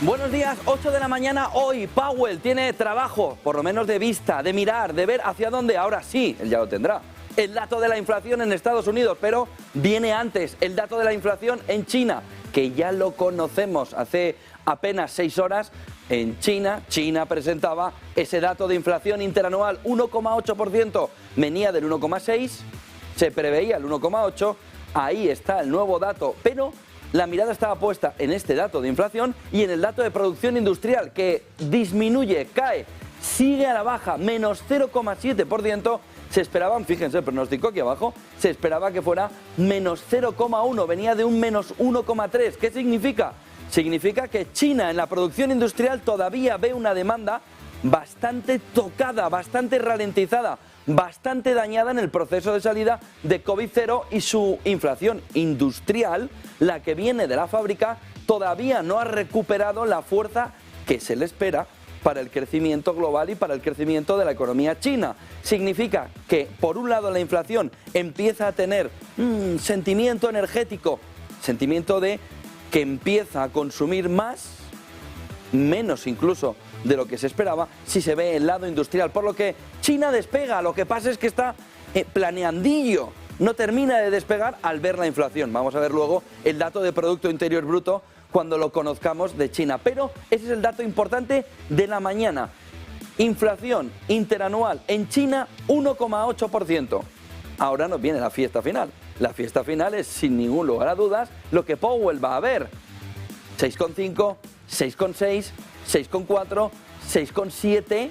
Buenos días, 8 de la mañana. Hoy Powell tiene trabajo, por lo menos de vista, de mirar, de ver hacia dónde. Ahora sí, él ya lo tendrá. El dato de la inflación en Estados Unidos, pero viene antes el dato de la inflación en China, que ya lo conocemos hace apenas 6 horas. En China presentaba ese dato de inflación interanual, 1,8%, venía del 1,6%, se preveía el 1,8%, ahí está el nuevo dato, pero la mirada estaba puesta en este dato de inflación y en el dato de producción industrial, que disminuye, cae, sigue a la baja, menos 0,7%. Se esperaban, fíjense el pronóstico aquí abajo, se esperaba que fuera menos 0,1%, venía de un menos 1,3%. ¿Qué significa? Significa que China en la producción industrial todavía ve una demanda bastante tocada, bastante ralentizada, bastante dañada en el proceso de salida de COVID-0, y su inflación industrial, la que viene de la fábrica, todavía no ha recuperado la fuerza que se le espera para el crecimiento global y para el crecimiento de la economía china. Significa que, por un lado, la inflación empieza a tener sentimiento energético, sentimiento de que empieza a consumir más, menos incluso de lo que se esperaba, si se ve el lado industrial, por lo que China despega. Lo que pasa es que está planeandillo, no termina de despegar al ver la inflación. Vamos a ver luego el dato de Producto Interior Bruto cuando lo conozcamos de China, pero ese es el dato importante de la mañana. Inflación interanual en China, 1,8%. Ahora nos viene la fiesta final. La fiesta final es, sin ningún lugar a dudas, lo que Powell va a ver. 6,5, 6,6, 6,4, 6,7.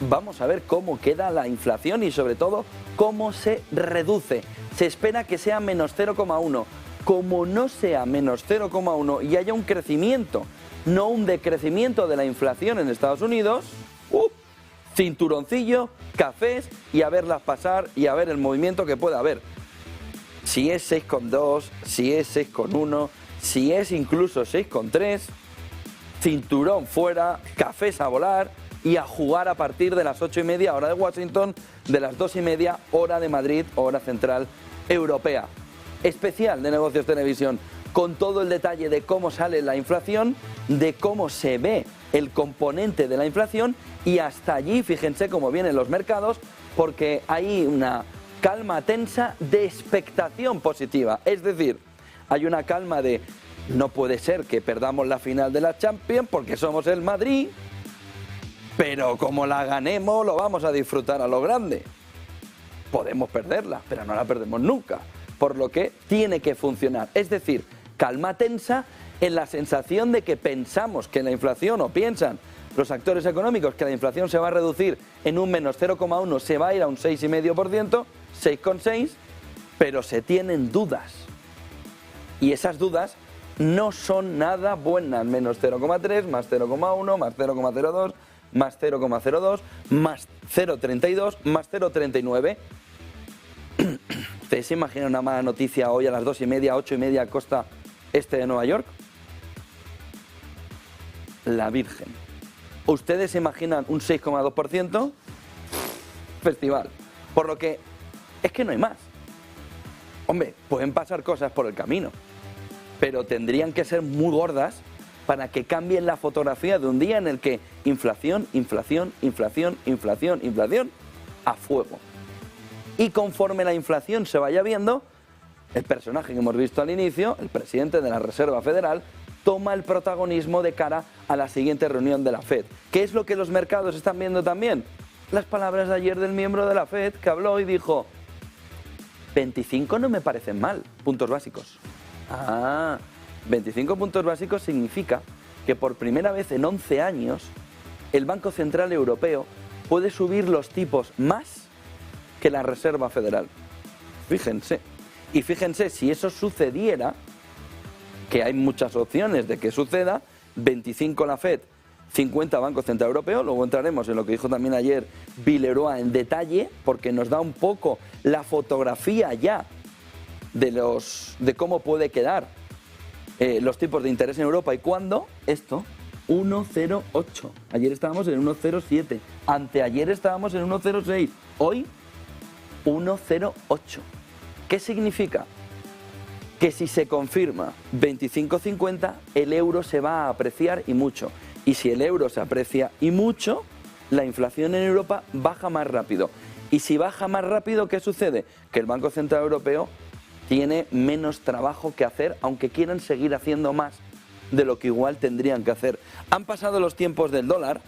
Vamos a ver cómo queda la inflación y, sobre todo, cómo se reduce. Se espera que sea menos 0,1. Como no sea menos 0,1 y haya un crecimiento, no un decrecimiento de la inflación en Estados Unidos, cinturoncillo, cafés y a verlas pasar y a ver el movimiento que pueda haber. Si es 6,2, si es 6,1, si es incluso 6,3, cinturón fuera, cafés a volar y a jugar a partir de las 8:30 hora de Washington, de las 2:30 hora de Madrid, hora central europea. Especial de Negocios Televisión, con todo el detalle de cómo sale la inflación, de cómo se ve el componente de la inflación, y hasta allí fíjense cómo vienen los mercados, porque hay una calma tensa de expectación positiva. Es decir, hay una calma de no puede ser que perdamos la final de la Champions porque somos el Madrid, pero como la ganemos lo vamos a disfrutar a lo grande. Podemos perderla, pero no la perdemos nunca, por lo que tiene que funcionar. Es decir, calma tensa en la sensación de que pensamos que la inflación, o piensan los actores económicos, que la inflación se va a reducir en un menos 0,1, se va a ir a un 6,5%, 6,6%, pero se tienen dudas. Y esas dudas no son nada buenas. Menos 0,3, más 0,1, más 0,02, más 0,02, más 0,32, más 0,39. ¿Ustedes se imaginan una mala noticia hoy a las 2:30, 8:30, costa este de Nueva York? La Virgen. ¿Ustedes se imaginan un 6,2%? Festival. Por lo que es que no hay más. Hombre, pueden pasar cosas por el camino, pero tendrían que ser muy gordas para que cambien la fotografía de un día en el que inflación, inflación, inflación, inflación, inflación, a fuego. Y conforme la inflación se vaya viendo, el personaje que hemos visto al inicio, el presidente de la Reserva Federal, toma el protagonismo de cara a la siguiente reunión de la FED. ¿Qué es lo que los mercados están viendo también? Las palabras de ayer del miembro de la FED, que habló y dijo: 25 no me parecen mal, puntos básicos. 25 puntos básicos significa que por primera vez en 11 años el Banco Central Europeo puede subir los tipos más que la Reserva Federal. Fíjense. Y fíjense, si eso sucediera, que hay muchas opciones de que suceda, 25 la FED, 50 Banco Central Europeo. Luego entraremos en lo que dijo también ayer Villeroy en detalle, porque nos da un poco la fotografía ya de cómo puede quedar los tipos de interés en Europa y cuándo. Esto, 1,08. Ayer estábamos en 1,07. Anteayer estábamos en 1,06. Hoy, 1,08. ¿Qué significa? que si se confirma 25,50, el euro se va a apreciar y mucho. Y si el euro se aprecia y mucho, la inflación en Europa baja más rápido. Y si baja más rápido, ¿qué sucede? Que el Banco Central Europeo tiene menos trabajo que hacer, aunque quieran seguir haciendo más de lo que igual tendrían que hacer. Han pasado los tiempos del dólar,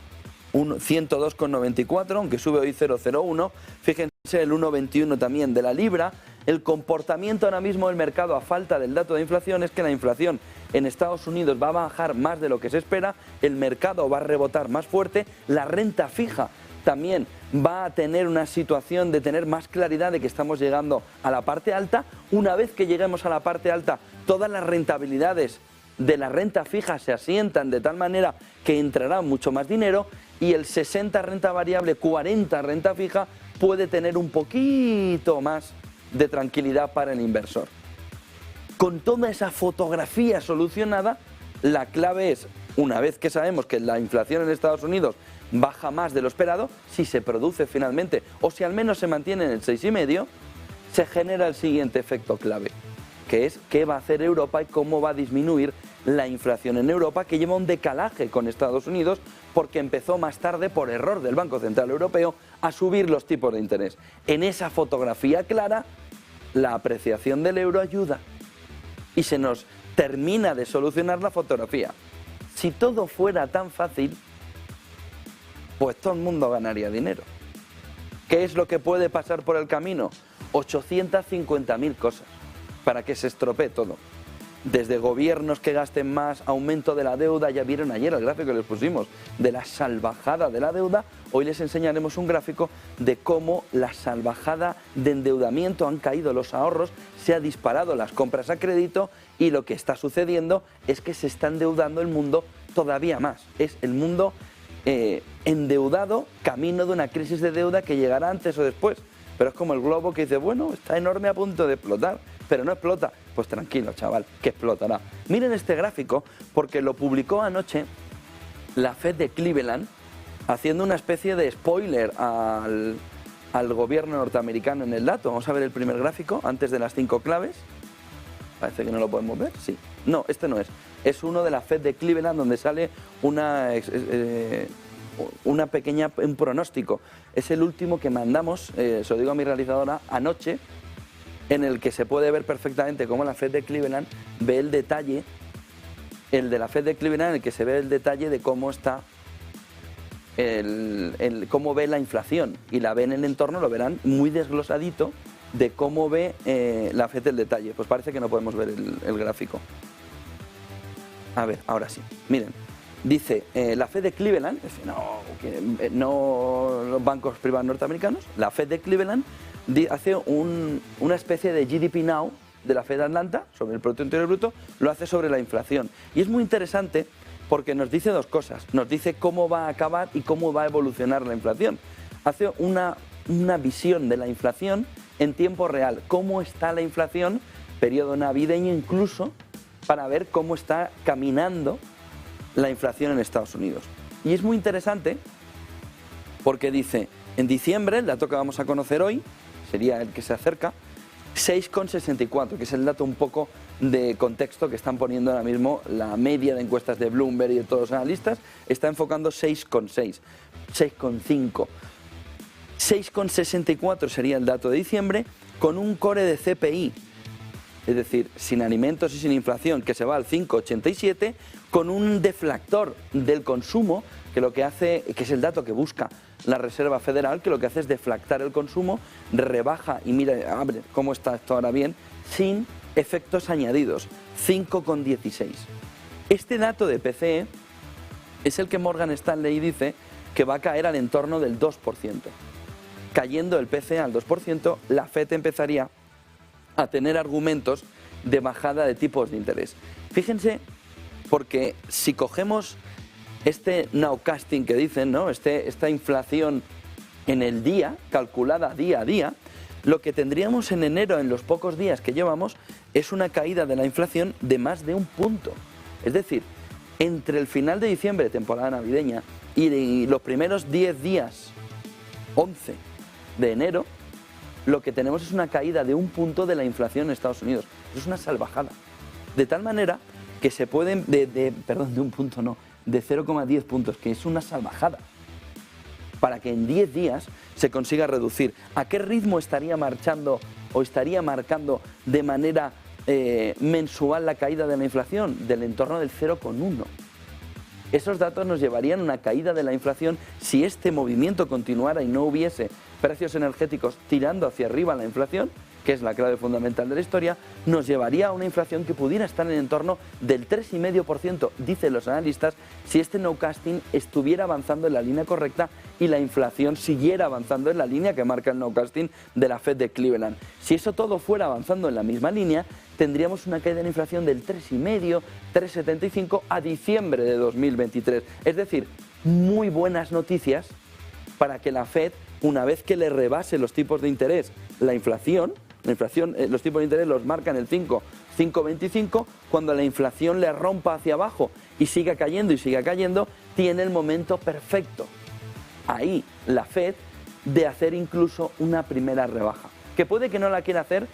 102,94, aunque sube hoy 0,01. Fíjense el 1,21 también de la libra. El comportamiento ahora mismo del mercado a falta del dato de inflación es que la inflación en Estados Unidos va a bajar más de lo que se espera, el mercado va a rebotar más fuerte, la renta fija también va a tener una situación de tener más claridad de que estamos llegando a la parte alta. Una vez que lleguemos a la parte alta, todas las rentabilidades de la renta fija se asientan de tal manera que entrará mucho más dinero y el 60 renta variable, 40 renta fija puede tener un poquito más de tranquilidad para el inversor. Con toda esa fotografía solucionada, la clave es, una vez que sabemos que la inflación en Estados Unidos baja más de lo esperado, si se produce finalmente o si al menos se mantiene en el 6,5, se genera el siguiente efecto clave, que es qué va a hacer Europa y cómo va a disminuir la inflación en Europa, que lleva un decalaje con Estados Unidos porque empezó más tarde, por error del Banco Central Europeo, a subir los tipos de interés. En esa fotografía clara, la apreciación del euro ayuda y se nos termina de solucionar la fotografía. Si todo fuera tan fácil, pues todo el mundo ganaría dinero. ¿Qué es lo que puede pasar por el camino? 850.000 cosas para que se estropee todo. Desde gobiernos que gasten más, aumento de la deuda, ya vieron ayer el gráfico que les pusimos de la salvajada de la deuda. Hoy les enseñaremos un gráfico de cómo la salvajada de endeudamiento han caído los ahorros, se ha disparado las compras a crédito y lo que está sucediendo es que se está endeudando el mundo todavía más. Es el mundo endeudado, camino de una crisis de deuda que llegará antes o después. Pero es como el globo que dice, bueno, está enorme a punto de explotar, pero no explota. Pues tranquilo, chaval, que explotará. Miren este gráfico, porque lo publicó anoche la Fed de Cleveland, haciendo una especie de spoiler al gobierno norteamericano en el dato. Vamos a ver el primer gráfico, antes de las 5 claves. Parece que no lo podemos ver, sí. No, este no es. Es uno de la Fed de Cleveland, donde sale un pronóstico. Es el último que mandamos, se lo digo a mi realizadora, anoche, en el que se puede ver perfectamente cómo la Fed de Cleveland ve el detalle, el de la Fed de Cleveland, en el que se ve el detalle de cómo está, cómo ve la inflación. Y la ve en el entorno, lo verán muy desglosadito de cómo ve la Fed el detalle. Pues parece que no podemos ver el gráfico. A ver, ahora sí. Miren, dice la Fed de Cleveland, es decir, no los bancos privados norteamericanos, la Fed de Cleveland hace una especie de GDP Now de la Fed de Atlanta sobre el Producto Interior Bruto, lo hace sobre la inflación. Y es muy interesante porque nos dice dos cosas. Nos dice cómo va a acabar y cómo va a evolucionar la inflación. Hace una visión de la inflación en tiempo real. Cómo está la inflación, periodo navideño incluso, para ver cómo está caminando la inflación en Estados Unidos. Y es muy interesante porque dice, en diciembre, el dato que vamos a conocer hoy, sería el que se acerca, 6,64, que es el dato un poco de contexto que están poniendo ahora mismo la media de encuestas de Bloomberg y de todos los analistas, está enfocando 6,6, 6,5. 6,64 sería el dato de diciembre, con un core de CPI, es decir, sin alimentos y sin inflación, que se va al 5,87, con un deflactor del consumo, que lo que hace, que es el dato que busca la Reserva Federal, que lo que hace es deflactar el consumo, rebaja y mira, abre cómo está esto ahora bien, sin efectos añadidos, 5,16. Este dato de PCE es el que Morgan Stanley dice que va a caer al entorno del 2%. Cayendo el PCE al 2%, la FED empezaría a tener argumentos de bajada de tipos de interés. Fíjense, porque si cogemos este nowcasting que dicen, ¿no? Esta inflación en el día, calculada día a día, lo que tendríamos en enero, en los pocos días que llevamos, es una caída de la inflación de más de 1 punto. Es decir, entre el final de diciembre, temporada navideña, y los primeros 10 días, 11 de enero, lo que tenemos es una caída de 1 punto de la inflación en Estados Unidos. Eso es una salvajada. De tal manera que se pueden, perdón, de 1 punto no, de 0,10 puntos, que es una salvajada. Para que en 10 días se consiga reducir. ¿A qué ritmo estaría marchando o estaría marcando de manera mensual la caída de la inflación? Del entorno del 0,1. Esos datos nos llevarían a una caída de la inflación si este movimiento continuara y no hubiese precios energéticos tirando hacia arriba la inflación, que es la clave fundamental de la historia, nos llevaría a una inflación que pudiera estar en el entorno del 3,5%, dicen los analistas, si este nowcasting estuviera avanzando en la línea correcta y la inflación siguiera avanzando en la línea que marca el nowcasting de la Fed de Cleveland. Si eso todo fuera avanzando en la misma línea, tendríamos una caída de la inflación del 3,5, 3,75 a diciembre de 2023. Es decir, muy buenas noticias para que la Fed, una vez que le rebase los tipos de interés, la inflación, los tipos de interés los marcan el 5, 5,25, cuando la inflación le rompa hacia abajo y siga cayendo, tiene el momento perfecto. Ahí la Fed de hacer incluso una primera rebaja, que puede que no la quiera hacer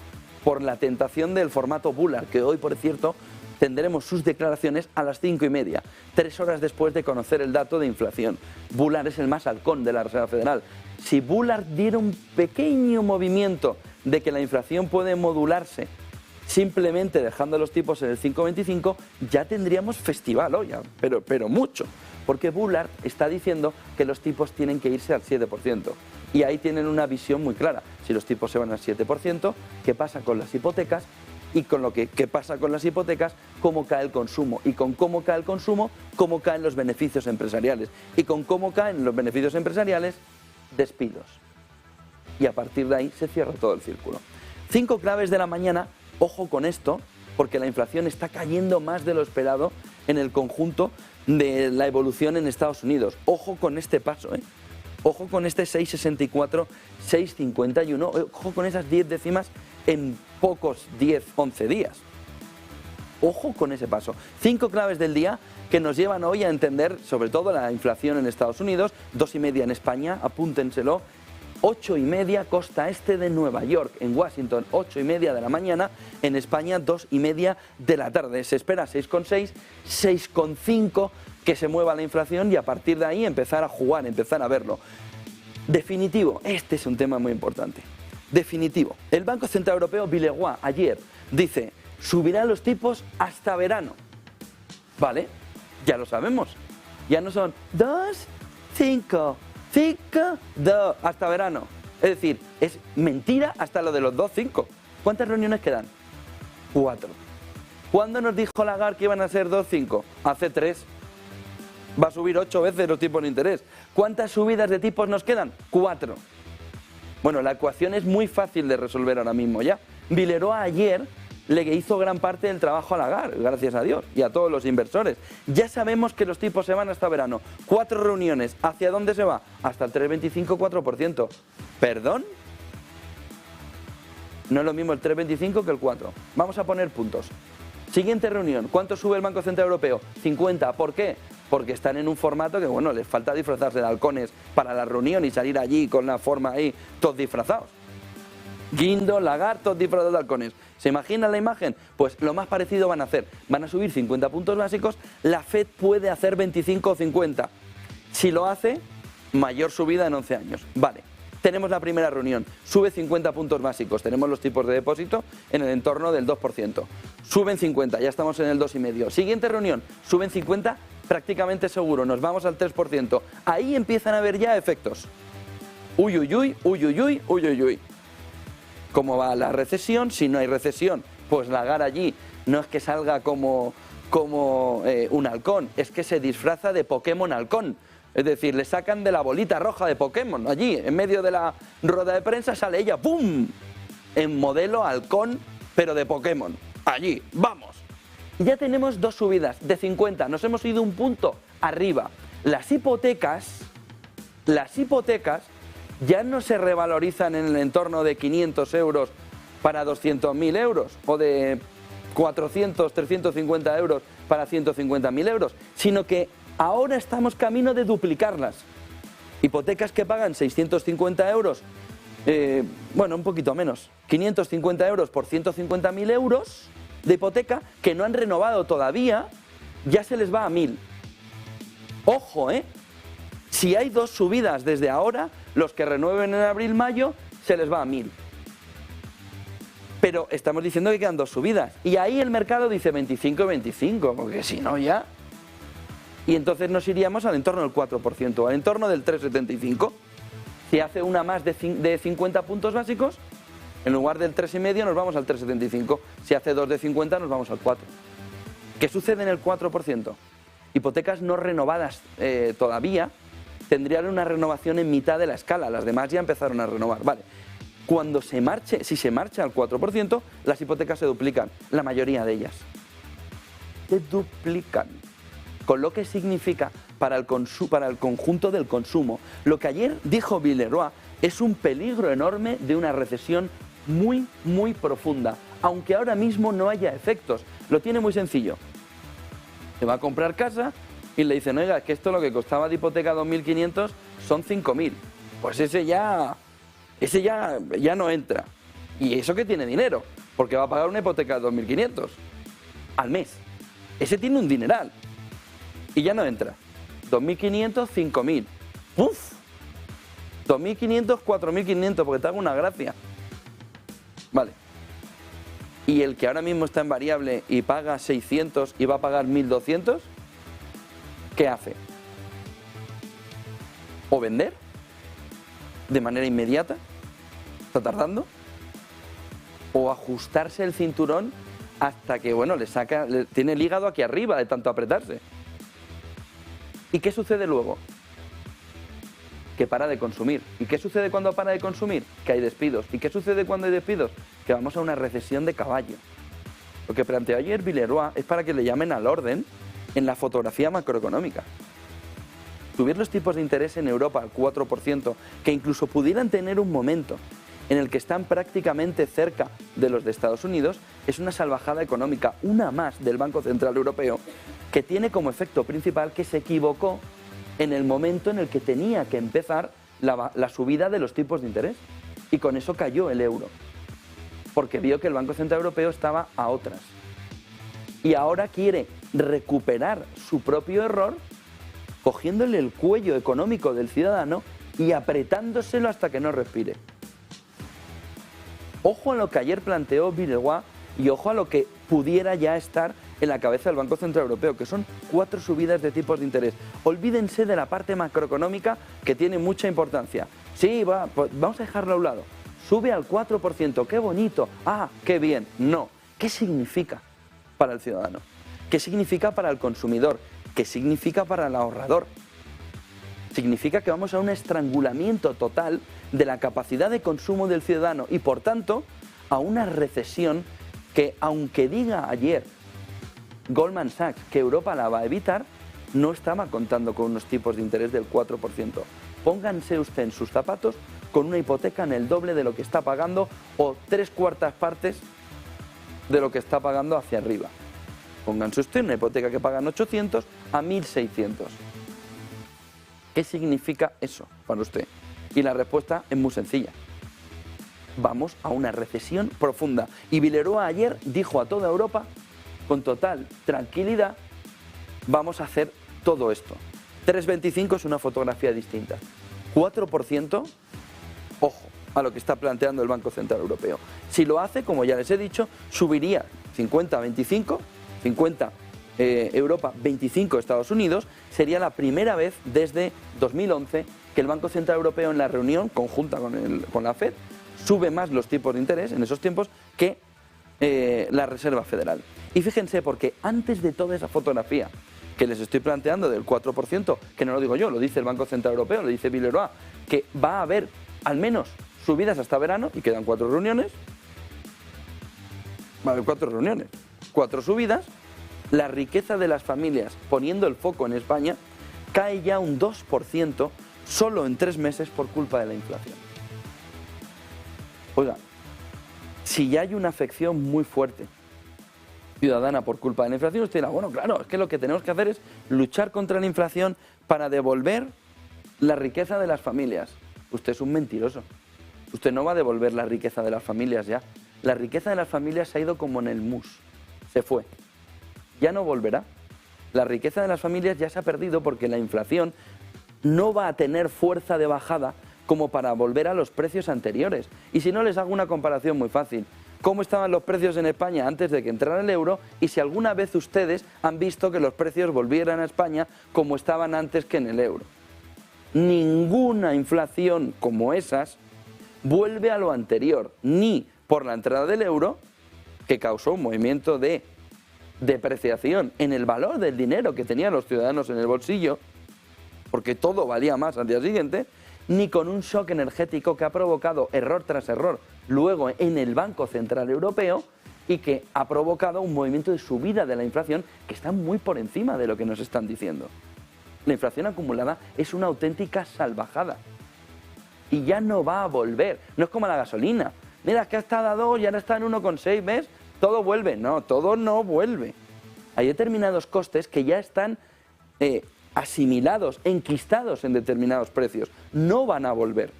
por la tentación del formato Bullard, que hoy, por cierto, tendremos sus declaraciones a las 5:30, 3 horas después de conocer el dato de inflación. Bullard es el más halcón de la Reserva Federal. Si Bullard diera un pequeño movimiento de que la inflación puede modularse simplemente dejando los tipos en el 5,25, ya tendríamos festival hoy, pero mucho, porque Bullard está diciendo que los tipos tienen que irse al 7%. Y ahí tienen una visión muy clara. Si los tipos se van al 7%, ¿qué pasa con las hipotecas? Y con lo que pasa con las hipotecas, cómo cae el consumo. Y con cómo cae el consumo, cómo caen los beneficios empresariales. Y con cómo caen los beneficios empresariales, despidos. Y a partir de ahí se cierra todo el círculo. 5 claves de la mañana, ojo con esto, porque la inflación está cayendo más de lo esperado en el conjunto de la evolución en Estados Unidos. Ojo con este paso, ¿eh? Ojo con este 6,64, 6,51, ojo con esas 10 décimas en pocos 10, 11 días. Ojo con ese paso. 5 claves del día que nos llevan hoy a entender sobre todo la inflación en Estados Unidos, 2,5 en España, apúntenselo, 8,5 costa este de Nueva York, en Washington 8,5 de la mañana, en España 2,5 de la tarde. Se espera 6,6, 6,5 que se mueva la inflación y a partir de ahí empezar a jugar, empezar a verlo. Definitivo, este es un tema muy importante. Definitivo, el Banco Central Europeo, Villeroy, ayer dice, subirá los tipos hasta verano. Vale, ya lo sabemos. Ya no son 2, 5, 2, hasta verano. Es decir, es mentira hasta lo de los 2, 5. ¿Cuántas reuniones quedan? 4. ¿Cuándo nos dijo Lagarde que iban a ser 2, 5? Hace 3. Va a subir 8 veces los tipos de interés. ¿Cuántas subidas de tipos nos quedan? 4. Bueno, la ecuación es muy fácil de resolver ahora mismo ya. Villeroy ayer le hizo gran parte del trabajo a Lagarde, gracias a Dios, y a todos los inversores. Ya sabemos que los tipos se van hasta verano. 4 reuniones. ¿Hacia dónde se va? Hasta el 3,25, 4%. ¿Perdón? No es lo mismo el 3,25 que el 4. Vamos a poner puntos. Siguiente reunión. ¿Cuánto sube el Banco Central Europeo? 50. ¿Por qué? Porque están en un formato que, bueno, les falta disfrazarse de halcones para la reunión y salir allí con la forma ahí, todos disfrazados. Guindo, Lagarde, todos disfrazados de halcones. ¿Se imaginan la imagen? Pues lo más parecido van a hacer. Van a subir 50 puntos básicos, la Fed puede hacer 25 o 50. Si lo hace, mayor subida en 11 años. Vale. Tenemos la primera reunión, sube 50 puntos básicos, tenemos los tipos de depósito en el entorno del 2%. Suben 50, ya estamos en el 2,5. Siguiente reunión, suben 50, prácticamente seguro, nos vamos al 3%. Ahí empiezan a haber ya efectos. Uy, uy, uy, uy, uy, uy, uy, uy, uy. ¿Cómo va la recesión? Si no hay recesión, pues Lagarde allí no es que salga como un halcón, es que se disfraza de Pokémon halcón. Es decir, le sacan de la bolita roja de Pokémon. Allí, en medio de la rueda de prensa, sale ella, ¡pum!, en modelo halcón, pero de Pokémon. Allí, ¡vamos! Ya tenemos 2 subidas de 50. Nos hemos ido un punto arriba. Las hipotecas ya no se revalorizan en el entorno de 500 euros para 200.000 euros o de 400, 350 euros para 150.000 euros, sino que ahora estamos camino de duplicarlas. Hipotecas que pagan 650 euros bueno, un poquito menos, 550 euros por 150.000 euros de hipoteca que no han renovado todavía, ya se les va a 1.000. Ojo, si hay 2 subidas desde ahora, los que renueven en abril-mayo, se les va a 1.000. Pero estamos diciendo que quedan 2 subidas. Y ahí el mercado dice 25 y 25, porque si no ya... Y entonces nos iríamos al entorno del 4%, al entorno del 3,75. Si hace una más de 50 puntos básicos, en lugar del 3,5 nos vamos al 3,75. Si hace 2 de 50 nos vamos al 4. ¿Qué sucede en el 4%? Hipotecas no renovadas todavía tendrían una renovación en mitad de la escala. Las demás ya empezaron a renovar. Vale. Cuando se marche, si se marcha al 4%, las hipotecas se duplican, la mayoría de ellas. Se duplican. Con lo que significa para el conjunto del consumo. Lo que ayer dijo Villeroy es un peligro enorme de una recesión muy, muy profunda, aunque ahora mismo no haya efectos. Lo tiene muy sencillo. Se va a comprar casa y le dicen, oiga, que esto lo que costaba de hipoteca 2.500 son 5.000. Pues ese ya no entra. Y eso que tiene dinero, porque va a pagar una hipoteca de 2.500 al mes. Ese tiene un dineral. Y ya no entra. 2.500, 5.000. ¡Uf! 2.500, 4.500, porque te hago una gracia. Vale. Y el que ahora mismo está en variable y paga 600 y va a pagar 1.200, ¿qué hace? ¿O vender? ¿De manera inmediata? ¿Está tardando? ¿O ajustarse el cinturón hasta que, bueno, tiene el hígado aquí arriba de tanto apretarse? ¿Y qué sucede luego? Que para de consumir. ¿Y qué sucede cuando para de consumir? Que hay despidos. ¿Y qué sucede cuando hay despidos? Que vamos a una recesión de caballo. Lo que planteó ayer Villeroy es para que le llamen al orden en la fotografía macroeconómica. Subir los tipos de interés en Europa al 4%, que incluso pudieran tener un momento en el que están prácticamente cerca de los de Estados Unidos, es una salvajada económica, una más del Banco Central Europeo, que tiene como efecto principal que se equivocó en el momento en el que tenía que empezar la subida de los tipos de interés. Y con eso cayó el euro, porque vio que el Banco Central Europeo estaba a otras. Y ahora quiere recuperar su propio error, cogiéndole el cuello económico del ciudadano y apretándoselo hasta que no respire. Ojo a lo que ayer planteó Villeroy y ojo a lo que pudiera ya estar en la cabeza del Banco Central Europeo, que son 4 subidas de tipos de interés. Olvídense de la parte macroeconómica, que tiene mucha importancia. Sí, pues vamos a dejarlo a un lado. Sube al 4%, qué bonito, qué bien. No, ¿qué significa para el ciudadano? ¿Qué significa para el consumidor? ¿Qué significa para el ahorrador? Significa que vamos a un estrangulamiento total de la capacidad de consumo del ciudadano y, por tanto, a una recesión que, aunque diga ayer Goldman Sachs que Europa la va a evitar, no estaba contando con unos tipos de interés del 4%. Pónganse usted en sus zapatos con una hipoteca en el doble de lo que está pagando o 3/4 partes de lo que está pagando hacia arriba. Pónganse usted una hipoteca que pagan 800 a 1.600. ¿Qué significa eso para usted? Y la respuesta es muy sencilla. Vamos a una recesión profunda. Y Villeroy ayer dijo a toda Europa, con total tranquilidad, vamos a hacer todo esto. 3,25 es una fotografía distinta. 4%, ojo a lo que está planteando el Banco Central Europeo. Si lo hace, como ya les he dicho, subiría 50 a 25, 50 Europa, 25 Estados Unidos. Sería la primera vez desde 2011 que el Banco Central Europeo, en la reunión conjunta con la FED, sube más los tipos de interés en esos tiempos que la Reserva Federal. Y fíjense, porque antes de toda esa fotografía que les estoy planteando del 4%, que no lo digo yo, lo dice el Banco Central Europeo, lo dice Villeroy, que va a haber al menos subidas hasta verano, y quedan 4 reuniones, va a haber 4 reuniones, 4 subidas, la riqueza de las familias, poniendo el foco en España, cae ya un 2% solo en 3 meses por culpa de la inflación. Oiga, si ya hay una afección muy fuerte ciudadana por culpa de la inflación, usted dirá, bueno, claro, es que lo que tenemos que hacer es luchar contra la inflación para devolver la riqueza de las familias. Usted es un mentiroso. Usted no va a devolver la riqueza de las familias ya. La riqueza de las familias se ha ido como en el mus. Se fue. Ya no volverá. La riqueza de las familias ya se ha perdido porque la inflación no va a tener fuerza de bajada como para volver a los precios anteriores. Y si no, les hago una comparación muy fácil. ¿Cómo estaban los precios en España antes de que entrara el euro? Y si alguna vez ustedes han visto que los precios volvieran a España como estaban antes que en el euro. Ninguna inflación como esas vuelve a lo anterior, ni por la entrada del euro, que causó un movimiento de depreciación en el valor del dinero que tenían los ciudadanos en el bolsillo, porque todo valía más al día siguiente, ni con un shock energético que ha provocado error tras error luego en el Banco Central Europeo y que ha provocado un movimiento de subida de la inflación que está muy por encima de lo que nos están diciendo. La inflación acumulada es una auténtica salvajada y ya no va a volver. No es como la gasolina. Mira, es que ha estado a 2 y ahora está en 1,6, ¿ves? Todo vuelve. No, todo no vuelve. Hay determinados costes que ya están asimilados, enquistados en determinados precios. No van a volver.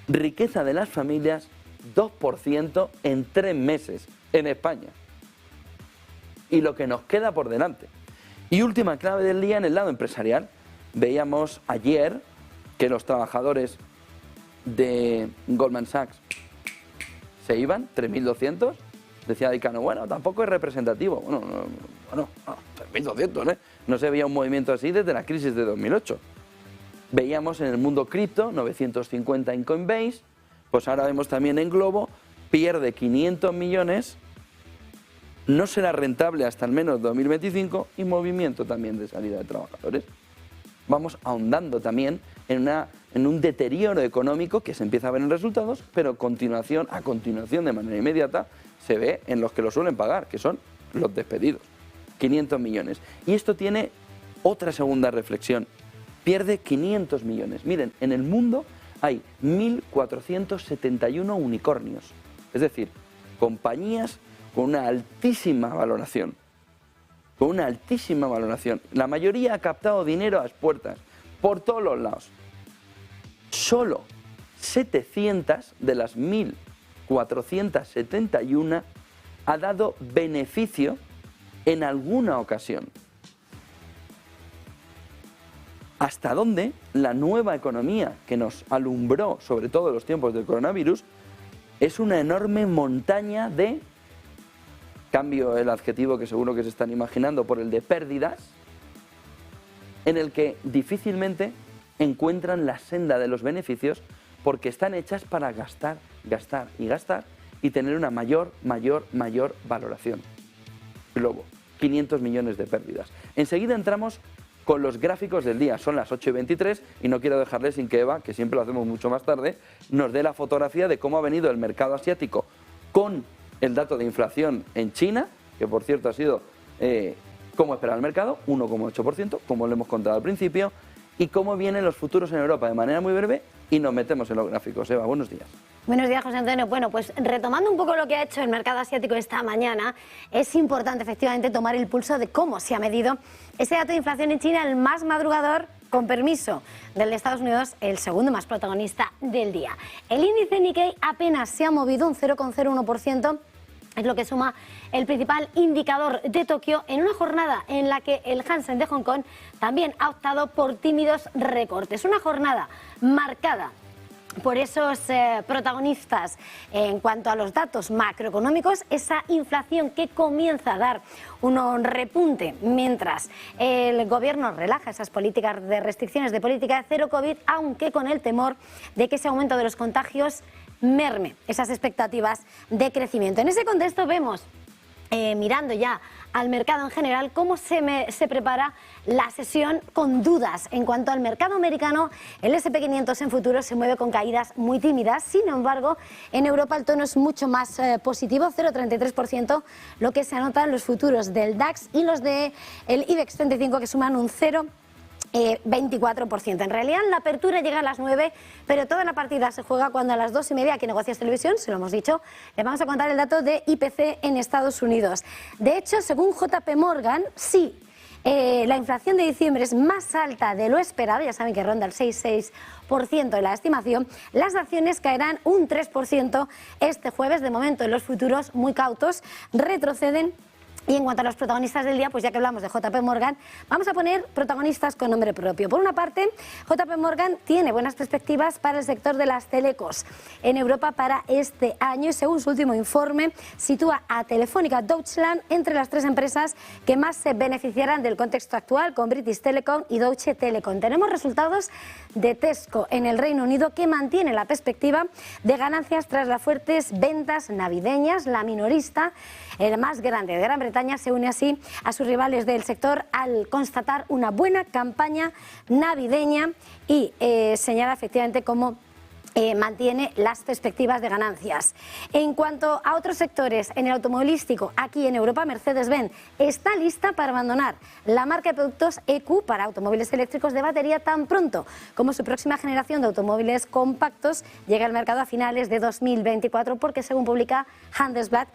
Riqueza de las familias, 2% en 3 meses en España. Y lo que nos queda por delante. Y última clave del día en el lado empresarial. Veíamos ayer que los trabajadores de Goldman Sachs se iban, 3.200. Decía Dicano, bueno, tampoco es representativo. Bueno, 3.200, ¿eh? No se veía un movimiento así desde la crisis de 2008. Veíamos en el mundo cripto, 950 en Coinbase, pues ahora vemos también en Globo, pierde 500 millones, no será rentable hasta al menos 2025 y movimiento también de salida de trabajadores. Vamos ahondando también en un deterioro económico que se empieza a ver en resultados, pero a continuación de manera inmediata se ve en los que lo suelen pagar, que son los despedidos. 500 millones. Y esto tiene otra segunda reflexión. Pierde 500 millones. Miren, en el mundo hay 1.471 unicornios. Es decir, compañías con una altísima valoración. Con una altísima valoración. La mayoría ha captado dinero a las puertas, por todos los lados. Solo 700 de las 1.471 ha dado beneficio en alguna ocasión. ¿Hasta dónde la nueva economía que nos alumbró, sobre todo en los tiempos del coronavirus, es una enorme montaña de, cambio el adjetivo que seguro que se están imaginando por el de pérdidas, en el que difícilmente encuentran la senda de los beneficios porque están hechas para gastar, gastar y gastar y tener una mayor valoración. Globo, 500 millones de pérdidas. Enseguida entramos con los gráficos del día. Son las 8:23 y no quiero dejarles sin que Eva, que siempre lo hacemos mucho más tarde, nos dé la fotografía de cómo ha venido el mercado asiático con el dato de inflación en China, que por cierto ha sido como esperaba el mercado, 1,8%, como lo hemos contado al principio, y cómo vienen los futuros en Europa de manera muy breve y nos metemos en los gráficos. Eva, buenos días. Buenos días, José Antonio. Bueno, pues retomando un poco lo que ha hecho el mercado asiático esta mañana, es importante efectivamente tomar el pulso de cómo se ha medido ese dato de inflación en China, el más madrugador, con permiso del de Estados Unidos, el segundo más protagonista del día. El índice Nikkei apenas se ha movido un 0,01%, es lo que suma el principal indicador de Tokio en una jornada en la que el Hansen de Hong Kong también ha optado por tímidos recortes. Una jornada marcada por esos protagonistas en cuanto a los datos macroeconómicos, esa inflación que comienza a dar un repunte mientras el gobierno relaja esas políticas de restricciones de política de cero COVID, aunque con el temor de que ese aumento de los contagios merme esas expectativas de crecimiento. En ese contexto vemos, mirando ya al mercado en general, cómo se prepara la sesión con dudas. En cuanto al mercado americano, el S&P 500 en futuros se mueve con caídas muy tímidas. Sin embargo, en Europa el tono es mucho más positivo, 0,33%, lo que se anota en los futuros del DAX y los del IBEX 35, que suman un 0,24%. En realidad la apertura llega a las 9, pero toda la partida se juega cuando a las 2:30 aquí en Negocios Televisión, se lo hemos dicho, les vamos a contar el dato de IPC en Estados Unidos. De hecho, según JP Morgan, sí, La inflación de diciembre es más alta de lo esperado, ya saben que ronda el 6,6% de la estimación. Las acciones caerán un 3% este jueves. De momento, los futuros, muy cautos, retroceden. Y en cuanto a los protagonistas del día, pues ya que hablamos de JP Morgan, vamos a poner protagonistas con nombre propio. Por una parte, JP Morgan tiene buenas perspectivas para el sector de las telecos en Europa para este año y según su último informe sitúa a Telefónica Deutschland entre las 3 empresas que más se beneficiarán del contexto actual con British Telecom y Deutsche Telekom. Tenemos resultados de Tesco en el Reino Unido que mantiene la perspectiva de ganancias tras las fuertes ventas navideñas. La minorista, el más grande de Gran Bretaña, se une así a sus rivales del sector al constatar una buena campaña navideña y señala efectivamente cómo mantiene las perspectivas de ganancias. En cuanto a otros sectores, en el automovilístico, aquí en Europa, Mercedes-Benz está lista para abandonar la marca de productos EQ para automóviles eléctricos de batería tan pronto como su próxima generación de automóviles compactos llegue al mercado a finales de 2024, porque según publica Handelsblatt,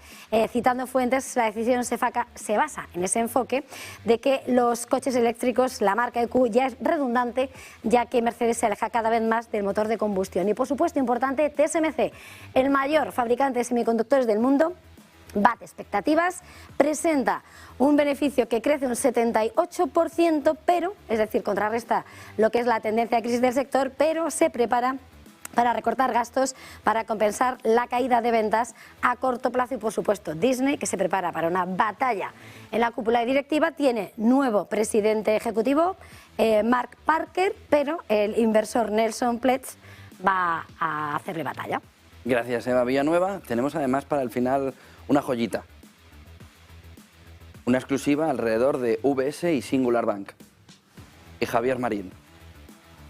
citando fuentes, la decisión se basa en ese enfoque de que los coches eléctricos, la marca EQ ya es redundante, ya que Mercedes se aleja cada vez más del motor de combustión. Y por supuesto importante, TSMC, el mayor fabricante de semiconductores del mundo, bate expectativas, presenta un beneficio que crece un 78%, pero, es decir, contrarresta lo que es la tendencia de crisis del sector, pero se prepara para recortar gastos, para compensar la caída de ventas a corto plazo y, por supuesto, Disney, que se prepara para una batalla en la cúpula directiva, tiene nuevo presidente ejecutivo, Mark Parker, pero el inversor Nelson Pletz va a hacerle batalla. Gracias, Eva Villanueva. Tenemos además para el final una joyita. Una exclusiva alrededor de VS y Singular Bank. Y Javier Marín.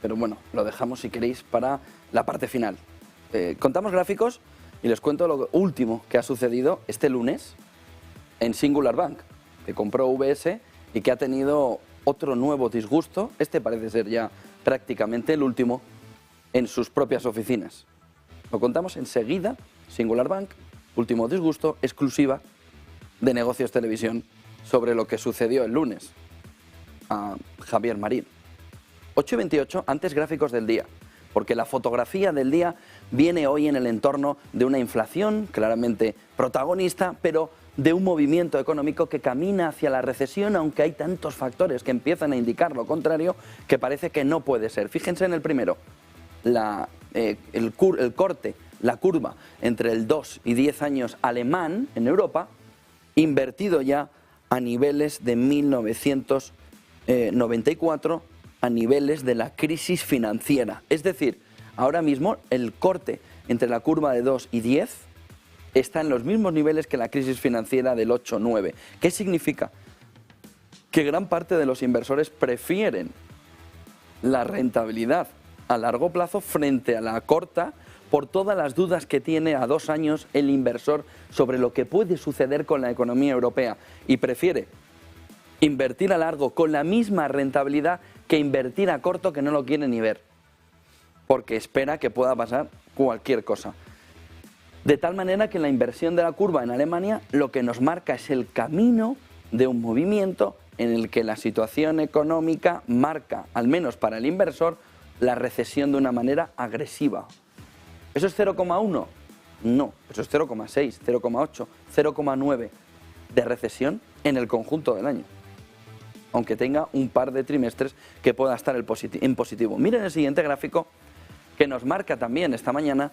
Pero bueno, lo dejamos si queréis para la parte final. Contamos gráficos y les cuento lo último que ha sucedido este lunes en Singular Bank, que compró VS y que ha tenido otro nuevo disgusto. Este parece ser ya prácticamente el último en sus propias oficinas. Lo contamos enseguida. Singular Bank, último disgusto, exclusiva de Negocios Televisión sobre lo que sucedió el lunes a Javier Marín. 8:28, antes gráficos del día, porque la fotografía del día viene hoy en el entorno de una inflación claramente protagonista, pero de un movimiento económico que camina hacia la recesión, aunque hay tantos factores que empiezan a indicar lo contrario, que parece que no puede ser. Fíjense en el primero. El corte, la curva entre el 2 y 10 años alemán en Europa, invertido ya a niveles de 1994, a niveles de la crisis financiera. Es decir, ahora mismo el corte entre la curva de 2 y 10 está en los mismos niveles que la crisis financiera del 8-9. ¿Qué significa? Que gran parte de los inversores prefieren la rentabilidad a largo plazo frente a la corta, por todas las dudas que tiene a 2 años el inversor sobre lo que puede suceder con la economía europea, y prefiere invertir a largo con la misma rentabilidad que invertir a corto, que no lo quiere ni ver, porque espera que pueda pasar cualquier cosa. De tal manera que la inversión de la curva en Alemania lo que nos marca es el camino de un movimiento en el que la situación económica marca, al menos para el inversor, la recesión de una manera agresiva. ¿Eso es 0,1? No, eso es 0,6, 0,8, 0,9 de recesión en el conjunto del año, aunque tenga un par de trimestres que pueda estar en positivo. Miren el siguiente gráfico, que nos marca también esta mañana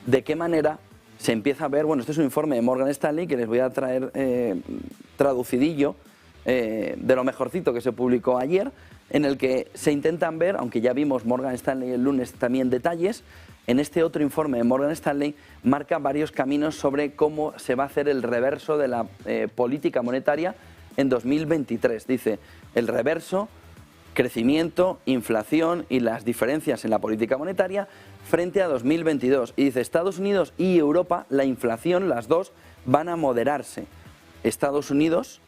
de qué manera se empieza a ver. Bueno, este es un informe de Morgan Stanley que les voy a traer traducidillo de lo mejorcito que se publicó ayer, en el que se intentan ver, aunque ya vimos Morgan Stanley el lunes también detalles, en este otro informe de Morgan Stanley marca varios caminos sobre cómo se va a hacer el reverso de la política monetaria en 2023. Dice, el reverso, crecimiento, inflación y las diferencias en la política monetaria frente a 2022. Y dice, Estados Unidos y Europa, la inflación, las dos, van a moderarse. Estados Unidos,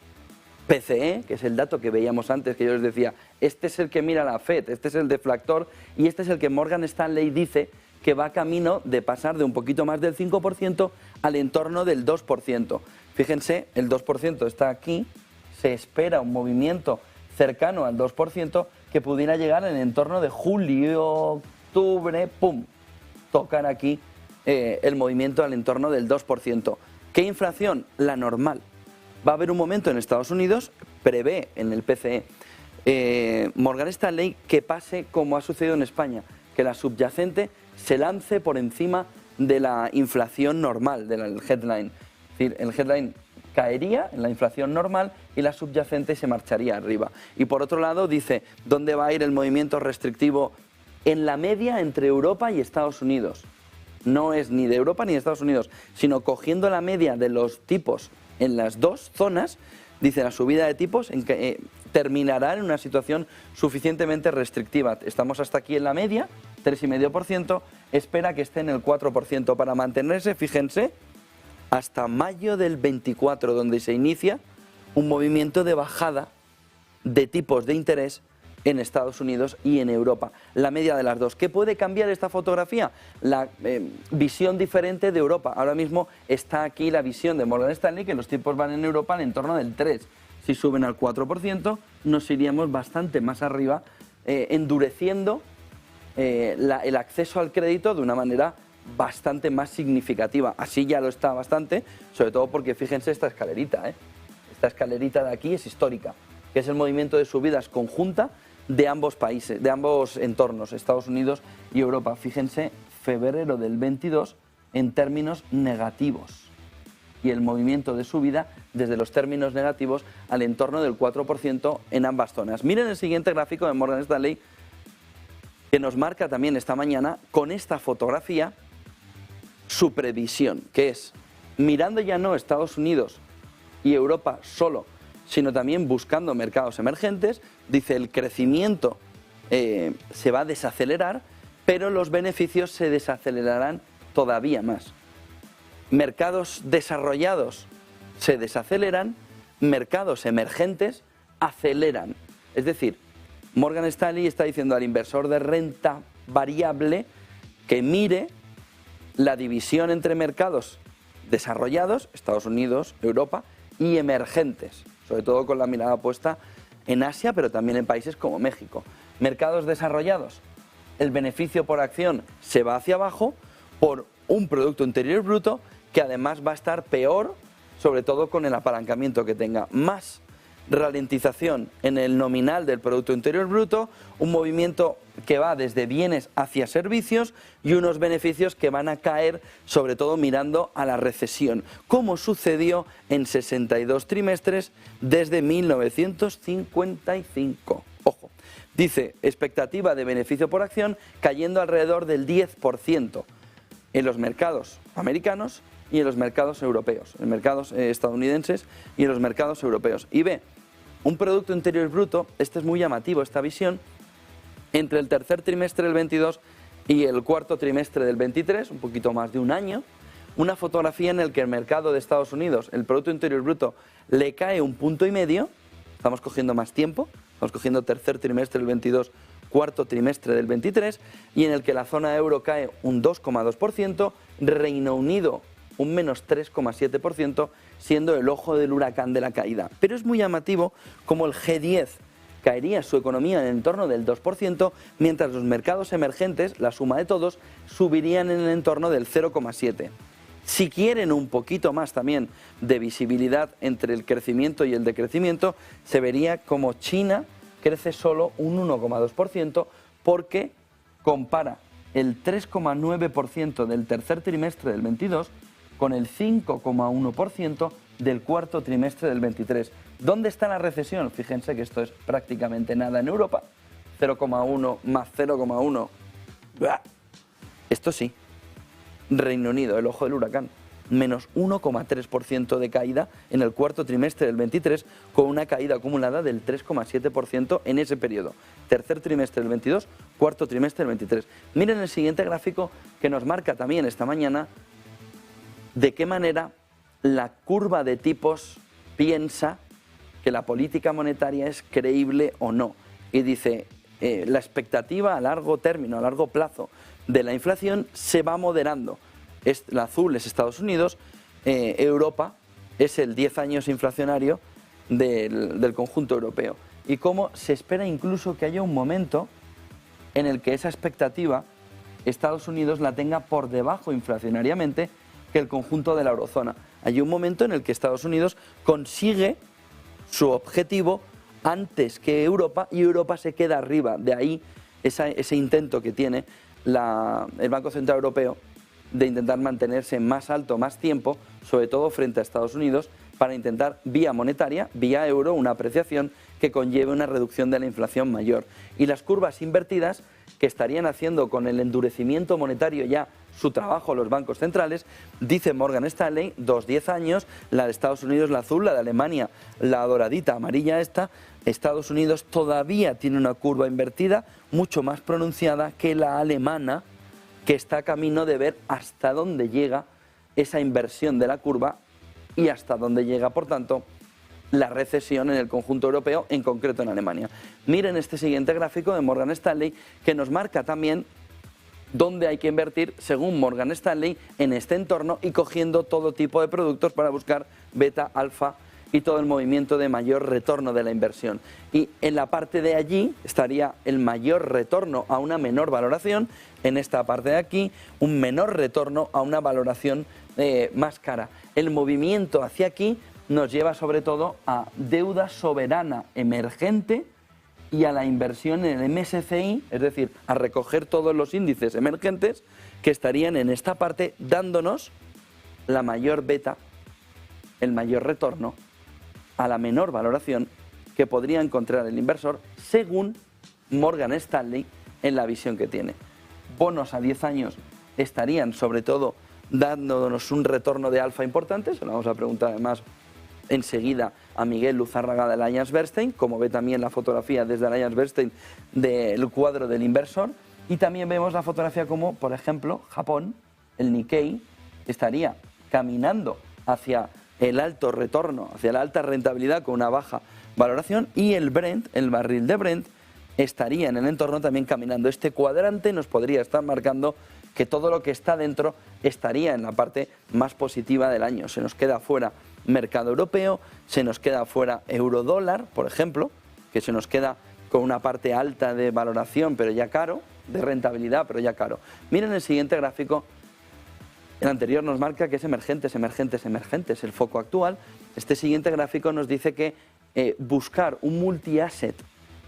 PCE, que es el dato que veíamos antes, que yo les decía, este es el que mira la FED, este es el deflactor, y este es el que Morgan Stanley dice que va camino de pasar de un poquito más del 5% al entorno del 2%. Fíjense, el 2% está aquí, se espera un movimiento cercano al 2%, que pudiera llegar en el entorno de julio, octubre, ¡pum! Tocar aquí el movimiento al entorno del 2%. ¿Qué inflación? La normal. Va a haber un momento en Estados Unidos, prevé en el PCE, Morgan Stanley, que pase como ha sucedido en España, que la subyacente se lance por encima de la inflación normal, del headline. Es decir, el headline caería en la inflación normal y la subyacente se marcharía arriba. Y por otro lado dice, ¿dónde va a ir el movimiento restrictivo? En la media entre Europa y Estados Unidos. No es ni de Europa ni de Estados Unidos, sino cogiendo la media de los tipos en las dos zonas, dice la subida de tipos terminará en una situación suficientemente restrictiva. Estamos hasta aquí en la media, 3,5%, espera que esté en el 4% para mantenerse, fíjense, hasta mayo del 24, donde se inicia un movimiento de bajada de tipos de interés en Estados Unidos y en Europa, la media de las dos. ¿Qué puede cambiar esta fotografía? La visión diferente de Europa. Ahora mismo está aquí la visión de Morgan Stanley, que los tipos van en Europa en torno del 3%. Si suben al 4%, nos iríamos bastante más arriba, endureciendo el acceso al crédito de una manera bastante más significativa. Así ya lo está bastante, sobre todo porque fíjense esta escalerita, esta escalerita de aquí es histórica, que es el movimiento de subidas conjunta de ambos países, de ambos entornos, Estados Unidos y Europa. Fíjense, febrero del 22 en términos negativos y el movimiento de subida desde los términos negativos al entorno del 4% en ambas zonas. Miren el siguiente gráfico de Morgan Stanley, que nos marca también esta mañana con esta fotografía su previsión, que es, mirando ya no Estados Unidos y Europa solo, sino también buscando mercados emergentes, dice el crecimiento se va a desacelerar, pero los beneficios se desacelerarán todavía más. Mercados desarrollados se desaceleran, mercados emergentes aceleran. Es decir, Morgan Stanley está diciendo al inversor de renta variable que mire la división entre mercados desarrollados, Estados Unidos, Europa, y emergentes, sobre todo con la mirada puesta en Asia, pero también en países como México. Mercados desarrollados, el beneficio por acción se va hacia abajo por un Producto Interior Bruto que además va a estar peor, sobre todo con el apalancamiento que tenga, más ralentización en el nominal del Producto Interior Bruto, un movimiento que va desde bienes hacia servicios y unos beneficios que van a caer, sobre todo mirando a la recesión, como sucedió en 62 trimestres desde 1955. Ojo, dice, expectativa de beneficio por acción cayendo alrededor del 10% en los mercados americanos y en los mercados europeos, en mercados estadounidenses y en los mercados europeos. Y ve, un Producto Interior Bruto, este es muy llamativo, esta visión, entre el tercer trimestre del 22 y el cuarto trimestre del 23, un poquito más de un año, una fotografía en la que el mercado de Estados Unidos, el Producto Interior Bruto, le cae 1,5 puntos, estamos cogiendo más tiempo, estamos cogiendo tercer trimestre del 22, cuarto trimestre del 23, y en el que la zona euro cae un 2,2%, Reino Unido un menos 3,7%, siendo el ojo del huracán de la caída. Pero es muy llamativo como el G10 caería su economía en el entorno del 2%, mientras los mercados emergentes, la suma de todos, subirían en el entorno del 0,7%. Si quieren un poquito más también de visibilidad entre el crecimiento y el decrecimiento, se vería como China crece solo un 1,2% porque compara el 3,9% del tercer trimestre del 22 con el 5,1% del cuarto trimestre del 23. ¿Dónde está la recesión? Fíjense que esto es prácticamente nada en Europa. 0,1 más 0,1. Esto sí. Reino Unido, el ojo del huracán. Menos 1,3% de caída en el cuarto trimestre del 23, con una caída acumulada del 3,7% en ese periodo. Tercer trimestre del 22, cuarto trimestre del 23. Miren el siguiente gráfico que nos marca también esta mañana de qué manera la curva de tipos piensa que la política monetaria es creíble o no. Y dice, la expectativa a largo término, a largo plazo de la inflación se va moderando. El azul es Estados Unidos, Europa es el 10 años inflacionario del conjunto europeo. y cómo se espera incluso que haya un momento en el que esa expectativa Estados Unidos la tenga por debajo inflacionariamente que el conjunto de la eurozona. Hay un momento en el que Estados Unidos consigue su objetivo antes que Europa y Europa se queda arriba. De ahí ese intento que tiene el Banco Central Europeo de intentar mantenerse más alto más tiempo, sobre todo frente a Estados Unidos, para intentar vía monetaria, vía euro, una apreciación que conlleve una reducción de la inflación mayor. Y las curvas invertidas que estarían haciendo con el endurecimiento monetario ya su trabajo los bancos centrales, dice Morgan Stanley, 10 años, la de Estados Unidos la azul, la de Alemania la doradita, amarilla esta, Estados Unidos todavía tiene una curva invertida mucho más pronunciada que la alemana, que está camino de ver hasta dónde llega esa inversión de la curva y hasta dónde llega, por tanto, la recesión en el conjunto europeo, en concreto en Alemania. Miren este siguiente gráfico de Morgan Stanley que nos marca también dónde hay que invertir, según Morgan Stanley, en este entorno y cogiendo todo tipo de productos para buscar beta, alfa y todo el movimiento de mayor retorno de la inversión. Y en la parte de allí estaría el mayor retorno a una menor valoración, en esta parte de aquí un menor retorno a una valoración más cara. El movimiento hacia aquí nos lleva sobre todo a deuda soberana emergente y a la inversión en el MSCI, es decir, a recoger todos los índices emergentes que estarían en esta parte dándonos la mayor beta, el mayor retorno a la menor valoración que podría encontrar el inversor según Morgan Stanley en la visión que tiene. Bonos a 10 años estarían sobre todo dándonos un retorno de alfa importante, se lo vamos a preguntar además enseguida a Miguel Luzárraga de Allianz Bernstein, como ve también la fotografía desde Allianz Bernstein del cuadro del inversor, y también vemos la fotografía como, por ejemplo, Japón, el Nikkei, estaría caminando hacia el alto retorno, hacia la alta rentabilidad con una baja valoración, y el Brent, el barril de Brent, estaría en el entorno también caminando. Este cuadrante nos podría estar marcando que todo lo que está dentro estaría en la parte más positiva del año. Se nos queda fuera mercado europeo, se nos queda fuera eurodólar, por ejemplo, que se nos queda con una parte alta de valoración, pero ya caro, de rentabilidad, pero ya caro. Miren el siguiente gráfico. El anterior nos marca que es emergentes, el foco actual. Este siguiente gráfico nos dice que buscar un multi-asset,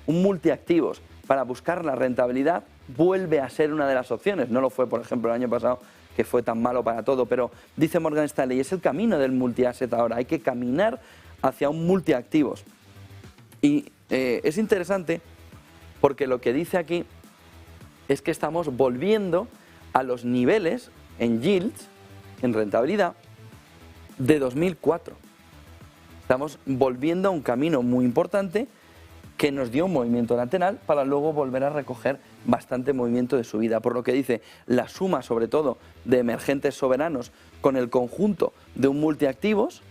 un multiactivos para buscar la rentabilidad vuelve a ser una de las opciones. No lo fue, por ejemplo, el año pasado, que fue tan malo para todo, pero dice Morgan Stanley, es el camino del multi-asset ahora. Hay que caminar hacia un multiactivos. Y es interesante porque lo que dice aquí es que estamos volviendo a los niveles en yields, en rentabilidad, de 2004. Estamos volviendo a un camino muy importante que nos dio un movimiento lateral para luego volver a recoger bastante movimiento de subida. Por lo que dice, la suma sobre todo de emergentes soberanos con el conjunto de un multiactivos,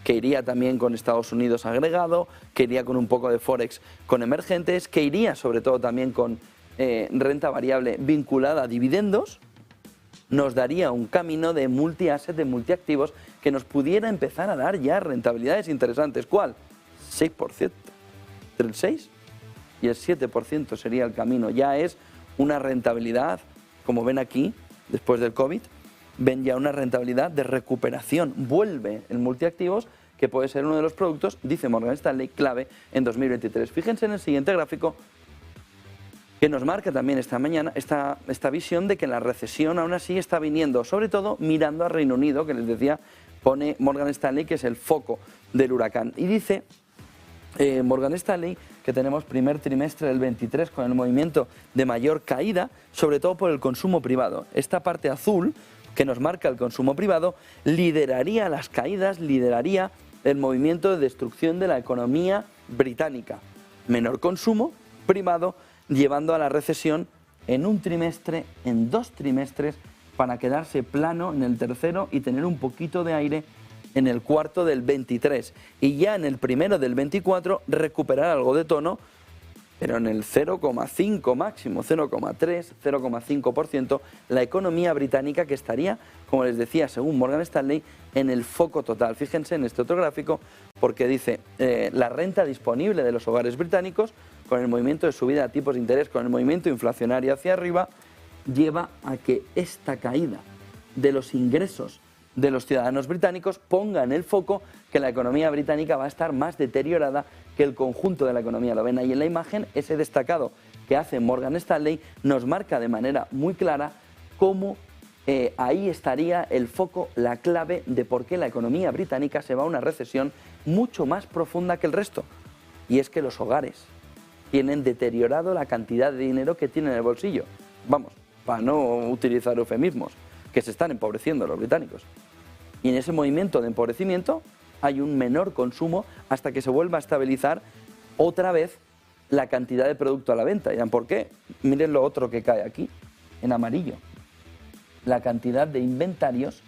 que iría también con Estados Unidos agregado, que iría con un poco de Forex con emergentes, que iría sobre todo también con renta variable vinculada a dividendos, nos daría un camino de multi-asset, de multiactivos, que nos pudiera empezar a dar ya rentabilidades interesantes. ¿Cuál? 6%. Entre el 6 y el 7% sería el camino. Ya es una rentabilidad, como ven aquí, después del COVID, ven ya una rentabilidad de recuperación. Vuelve el multiactivos, que puede ser uno de los productos, dice Morgan Stanley, clave en 2023. Fíjense en el siguiente gráfico, que nos marca también esta mañana esta visión de que la recesión aún así está viniendo, sobre todo mirando a Reino Unido, que les decía, pone Morgan Stanley, que es el foco del huracán. Y dice Morgan Stanley que tenemos primer trimestre del 23 con el movimiento de mayor caída, sobre todo por el consumo privado. Esta parte azul, que nos marca el consumo privado, lideraría las caídas, lideraría el movimiento de destrucción de la economía británica. Menor consumo privado, llevando a la recesión en un trimestre, en 2 trimestres, para quedarse plano en el tercero y tener un poquito de aire en el cuarto del 23. Y ya en el primero del 24 recuperar algo de tono, pero en el 0,5 máximo, 0,3, 0,5%, la economía británica, que estaría, como les decía, según Morgan Stanley, en el foco total. Fíjense en este otro gráfico porque dice la renta disponible de los hogares británicos con el movimiento de subida de tipos de interés, con el movimiento inflacionario hacia arriba, lleva a que esta caída de los ingresos de los ciudadanos británicos ponga en el foco que la economía británica va a estar más deteriorada que el conjunto de la economía. Lo ven ahí en la imagen, ese destacado que hace Morgan Stanley nos marca de manera muy clara cómo ahí estaría el foco, la clave de por qué la economía británica se va a una recesión mucho más profunda que el resto. Y es que los hogares tienen deteriorado la cantidad de dinero que tienen en el bolsillo. Vamos, para no utilizar eufemismos, que se están empobreciendo los británicos. Y en ese movimiento de empobrecimiento hay un menor consumo hasta que se vuelva a estabilizar otra vez la cantidad de producto a la venta. ¿Y por qué? Miren lo otro que cae aquí, en amarillo. La cantidad de inventarios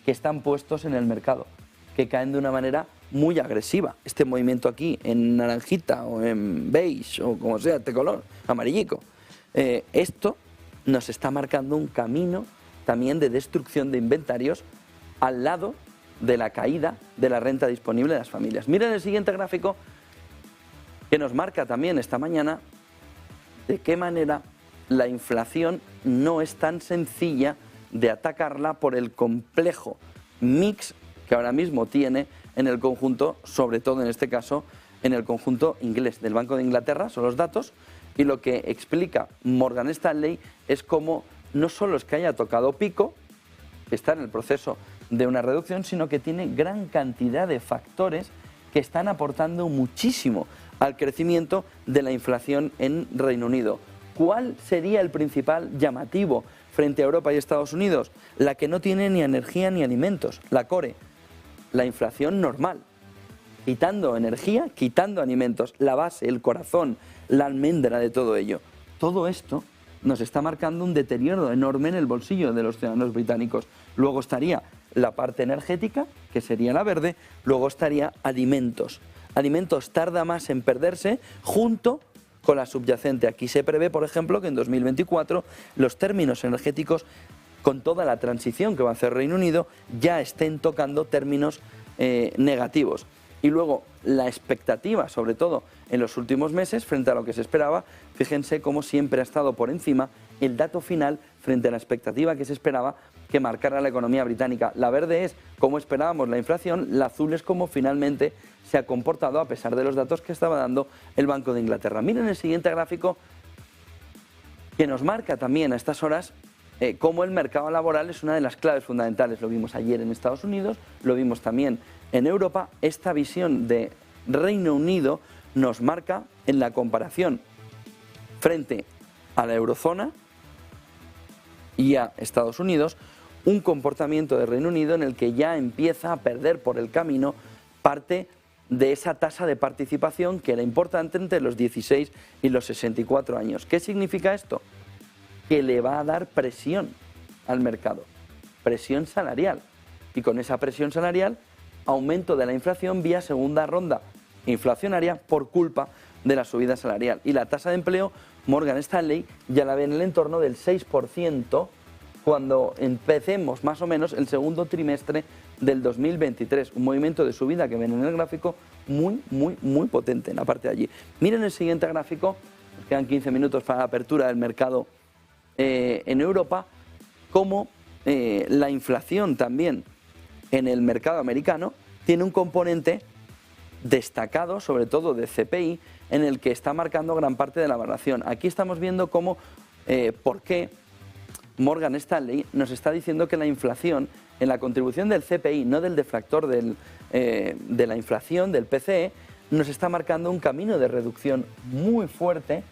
que están puestos en el mercado, que caen de una manera muy agresiva. Este movimiento aquí, en naranjita o en beige o como sea, este color, amarillico. Esto nos está marcando un camino también de destrucción de inventarios al lado de la caída de la renta disponible de las familias. Miren el siguiente gráfico que nos marca también esta mañana de qué manera la inflación no es tan sencilla de atacarla por el complejo mix que ahora mismo tiene en el conjunto, sobre todo en este caso, en el conjunto inglés del Banco de Inglaterra, son los datos, y lo que explica Morgan Stanley es cómo no solo es que haya tocado pico, que está en el proceso de una reducción, sino que tiene gran cantidad de factores que están aportando muchísimo al crecimiento de la inflación en Reino Unido. ¿Cuál sería el principal llamativo frente a Europa y Estados Unidos? La que no tiene ni energía ni alimentos, la core. La inflación normal, quitando energía, quitando alimentos, la base, el corazón, la almendra de todo ello. Todo esto nos está marcando un deterioro enorme en el bolsillo de los ciudadanos británicos. Luego estaría la parte energética, que sería la verde, luego estaría alimentos. Alimentos tarda más en perderse junto con la subyacente. Aquí se prevé, por ejemplo, que en 2024 los términos energéticos, con toda la transición que va a hacer Reino Unido, ya estén tocando términos negativos. Y luego la expectativa, sobre todo en los últimos meses, frente a lo que se esperaba, fíjense cómo siempre ha estado por encima el dato final frente a la expectativa que se esperaba que marcara la economía británica. La verde es como esperábamos la inflación, la azul es como finalmente se ha comportado a pesar de los datos que estaba dando el Banco de Inglaterra. Miren el siguiente gráfico que nos marca también a estas horas cómo el mercado laboral es una de las claves fundamentales. Lo vimos ayer en Estados Unidos, lo vimos también en Europa. Esta visión de Reino Unido nos marca en la comparación frente a la eurozona y a Estados Unidos un comportamiento de Reino Unido en el que ya empieza a perder por el camino parte de esa tasa de participación que era importante entre los 16 y los 64 años. ¿Qué significa esto? Que le va a dar presión al mercado, presión salarial. Y con esa presión salarial, aumento de la inflación vía segunda ronda inflacionaria por culpa de la subida salarial. Y la tasa de empleo, Morgan Stanley ya la ve en el entorno del 6% cuando empecemos más o menos el segundo trimestre del 2023. Un movimiento de subida que ven en el gráfico muy potente en la parte de allí. Miren el siguiente gráfico, nos quedan 15 minutos para la apertura del mercado en Europa, cómo la inflación también en el mercado americano tiene un componente destacado, sobre todo de CPI, en el que está marcando gran parte de la valoración. Aquí estamos viendo cómo, por qué Morgan Stanley nos está diciendo que la inflación en la contribución del CPI, no del deflactor de la inflación, del PCE, nos está marcando un camino de reducción muy fuerte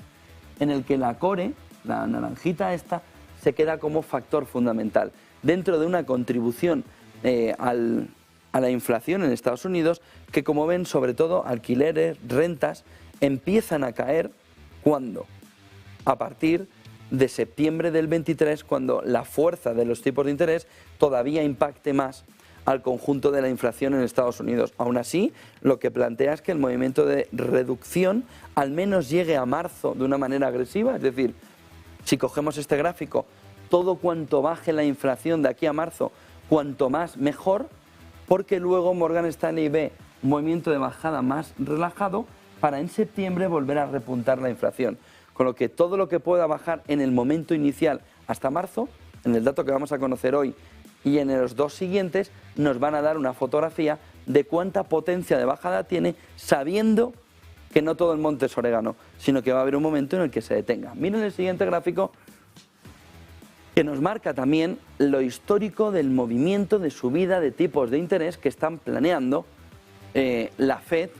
en el que la core, la naranjita esta, se queda como factor fundamental. Dentro de una contribución a la inflación en Estados Unidos, que como ven, sobre todo alquileres, rentas, empiezan a caer cuando, a partir de septiembre del 23, cuando la fuerza de los tipos de interés todavía impacte más al conjunto de la inflación en Estados Unidos. Aún así, lo que plantea es que el movimiento de reducción al menos llegue a marzo de una manera agresiva, es decir, si cogemos este gráfico, todo cuanto baje la inflación de aquí a marzo, cuanto más mejor, porque luego Morgan Stanley ve un movimiento de bajada más relajado para en septiembre volver a repuntar la inflación. Con lo que todo lo que pueda bajar en el momento inicial hasta marzo, en el dato que vamos a conocer hoy y en los dos siguientes, nos van a dar una fotografía de cuánta potencia de bajada tiene, sabiendo que no todo el monte es orégano, sino que va a haber un momento en el que se detenga. Miren el siguiente gráfico, que nos marca también lo histórico del movimiento de subida de tipos de interés que están planeando la FED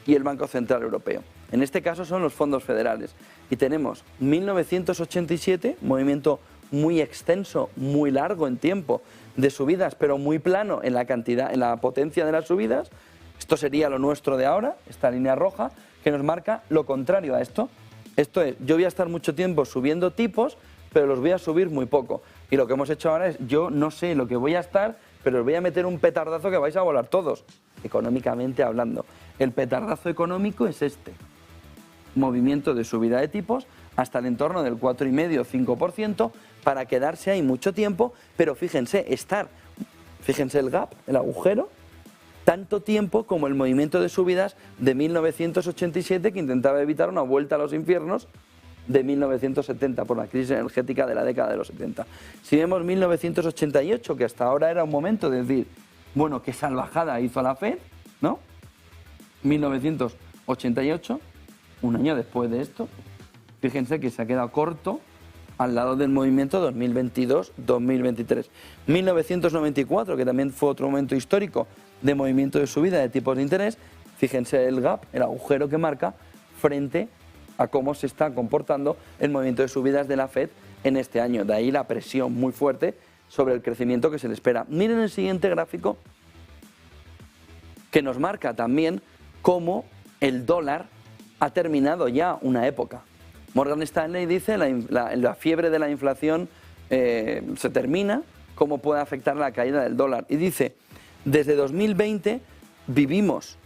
y el Banco Central Europeo. En este caso son los fondos federales. Y tenemos 1987, movimiento muy extenso, muy largo en tiempo de subidas, pero muy plano en la cantidad, en la potencia de las subidas. Esto sería lo nuestro de ahora, esta línea roja, que nos marca lo contrario a esto. Esto es, yo voy a estar mucho tiempo subiendo tipos, pero los voy a subir muy poco. Y lo que hemos hecho ahora es, yo no sé lo que voy a estar, pero os voy a meter un petardazo que vais a volar todos, económicamente hablando. El petardazo económico es este. Movimiento de subida de tipos hasta el entorno del 4,5-5% para quedarse ahí mucho tiempo, pero fíjense el gap, el agujero, tanto tiempo como el movimiento de subidas de 1987 que intentaba evitar una vuelta a los infiernos de 1970 por la crisis energética de la década de los 70. Si vemos 1988, que hasta ahora era un momento de decir, bueno, qué salvajada hizo la FED, ¿no? 1988, un año después de esto, fíjense que se ha quedado corto al lado del movimiento 2022-2023. 1994, que también fue otro momento histórico de movimiento de subida de tipos de interés, fíjense el gap, el agujero que marca frente a cómo se está comportando el movimiento de subidas de la FED en este año. De ahí la presión muy fuerte sobre el crecimiento que se le espera. Miren el siguiente gráfico, que nos marca también cómo el dólar ha terminado ya una época. Morgan Stanley dice la fiebre de la inflación se termina, cómo puede afectar la caída del dólar. Y dice, desde 2020 vivimos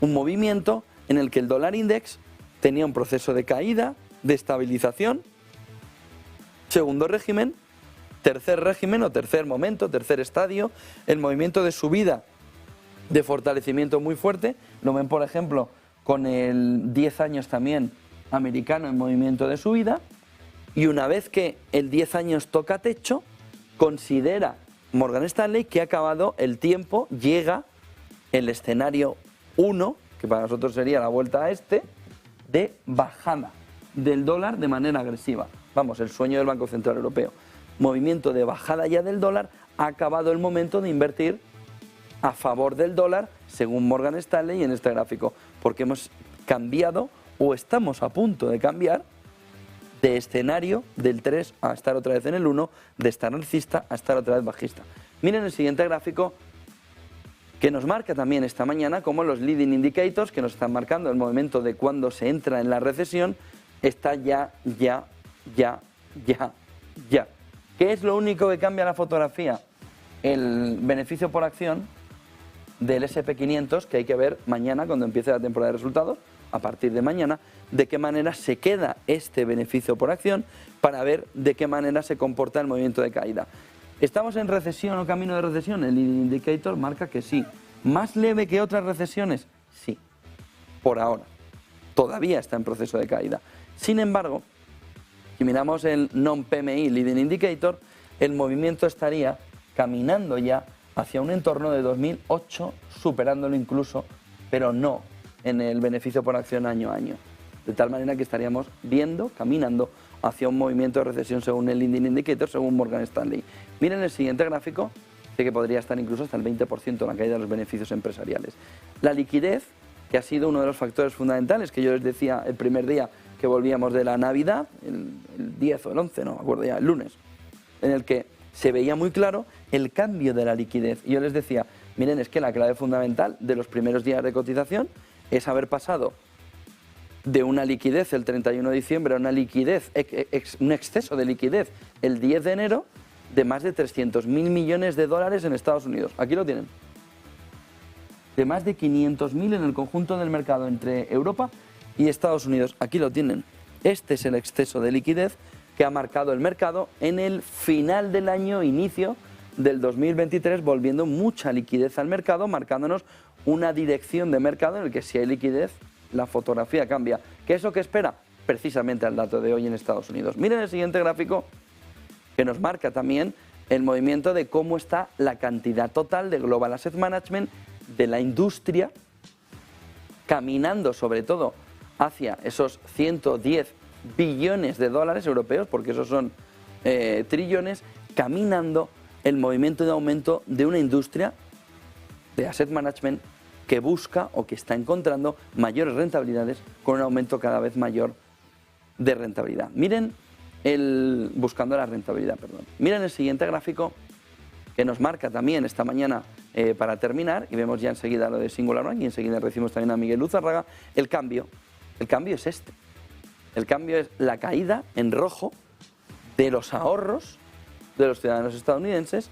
un movimiento en el que el dólar index tenía un proceso de caída, de estabilización, segundo régimen, tercer régimen o tercer momento, tercer estadio, el movimiento de subida, de fortalecimiento muy fuerte. Lo ven, por ejemplo, con el 10 años también americano en movimiento de subida, y una vez que el 10 años toca techo, considera Morgan Stanley que ha acabado el tiempo, llega el escenario 1, que para nosotros sería la vuelta a este, de bajada del dólar de manera agresiva. Vamos, el sueño del Banco Central Europeo. Movimiento de bajada ya del dólar, ha acabado el momento de invertir a favor del dólar, según Morgan Stanley en este gráfico, porque hemos cambiado o estamos a punto de cambiar de escenario del 3 a estar otra vez en el 1, de estar alcista a estar otra vez bajista. Miren el siguiente gráfico, que nos marca también esta mañana como los leading indicators, que nos están marcando el momento de cuando se entra en la recesión, está ya. ¿Qué es lo único que cambia la fotografía? El beneficio por acción del SP500, que hay que ver mañana cuando empiece la temporada de resultados, a partir de mañana, de qué manera se queda este beneficio por acción para ver de qué manera se comporta el movimiento de caída. ¿Estamos en recesión o camino de recesión? El leading indicator marca que sí. ¿Más leve que otras recesiones? Sí, por ahora. Todavía está en proceso de caída. Sin embargo, si miramos el non-PMI leading indicator, el movimiento estaría caminando ya hacia un entorno de 2008, superándolo incluso, pero no en el beneficio por acción año a año. De tal manera que estaríamos viendo, caminando hacia un movimiento de recesión según el leading indicator, según Morgan Stanley. Miren el siguiente gráfico, que podría estar incluso hasta el 20% en la caída de los beneficios empresariales. La liquidez, que ha sido uno de los factores fundamentales, que yo les decía el primer día que volvíamos de la Navidad, el 10 o el 11, no me acuerdo ya, el lunes, en el que se veía muy claro el cambio de la liquidez. Y yo les decía, miren, es que la clave fundamental de los primeros días de cotización es haber pasado de una liquidez el 31 de diciembre a una liquidez, un exceso de liquidez el 10 de enero de más de 300.000 millones de dólares en Estados Unidos. Aquí lo tienen. De más de 500.000 en el conjunto del mercado entre Europa y Estados Unidos. Aquí lo tienen. Este es el exceso de liquidez que ha marcado el mercado en el final del año, inicio del 2023, volviendo mucha liquidez al mercado, marcándonos una dirección de mercado en el que si hay liquidez, la fotografía cambia. ¿Qué es lo que espera? Precisamente al dato de hoy en Estados Unidos. Miren el siguiente gráfico, que nos marca también el movimiento de cómo está la cantidad total de Global Asset Management de la industria, caminando sobre todo hacia esos 110 billones de dólares europeos, porque esos son trillones, caminando el movimiento de aumento de una industria de asset management que busca o que está encontrando mayores rentabilidades con un aumento cada vez mayor de rentabilidad. Miren buscando la rentabilidad, perdón. Miren el siguiente gráfico que nos marca también esta mañana para terminar, y vemos ya enseguida lo de Singular Bank y enseguida recibimos también a Miguel Luzárraga. El cambio es este. El cambio es la caída en rojo de los ahorros de los ciudadanos estadounidenses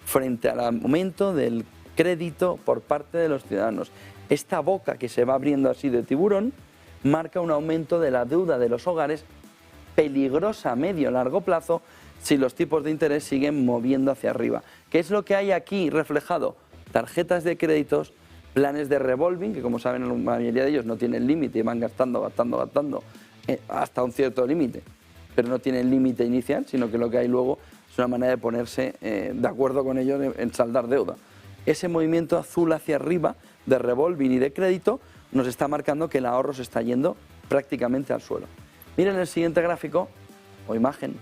frente al aumento del crédito por parte de los ciudadanos. Esta boca que se va abriendo así de tiburón marca un aumento de la deuda de los hogares peligrosa a medio y largo plazo si los tipos de interés siguen moviendo hacia arriba. ¿Qué es lo que hay aquí reflejado? Tarjetas de créditos, planes de revolving, que como saben la mayoría de ellos no tienen límite y van gastando hasta un cierto límite, pero no tienen límite inicial, sino que lo que hay luego es una manera de ponerse de acuerdo con ellos en saldar deuda. Ese movimiento azul hacia arriba de revolving y de crédito nos está marcando que el ahorro se está yendo prácticamente al suelo. Miren el siguiente gráfico o imagen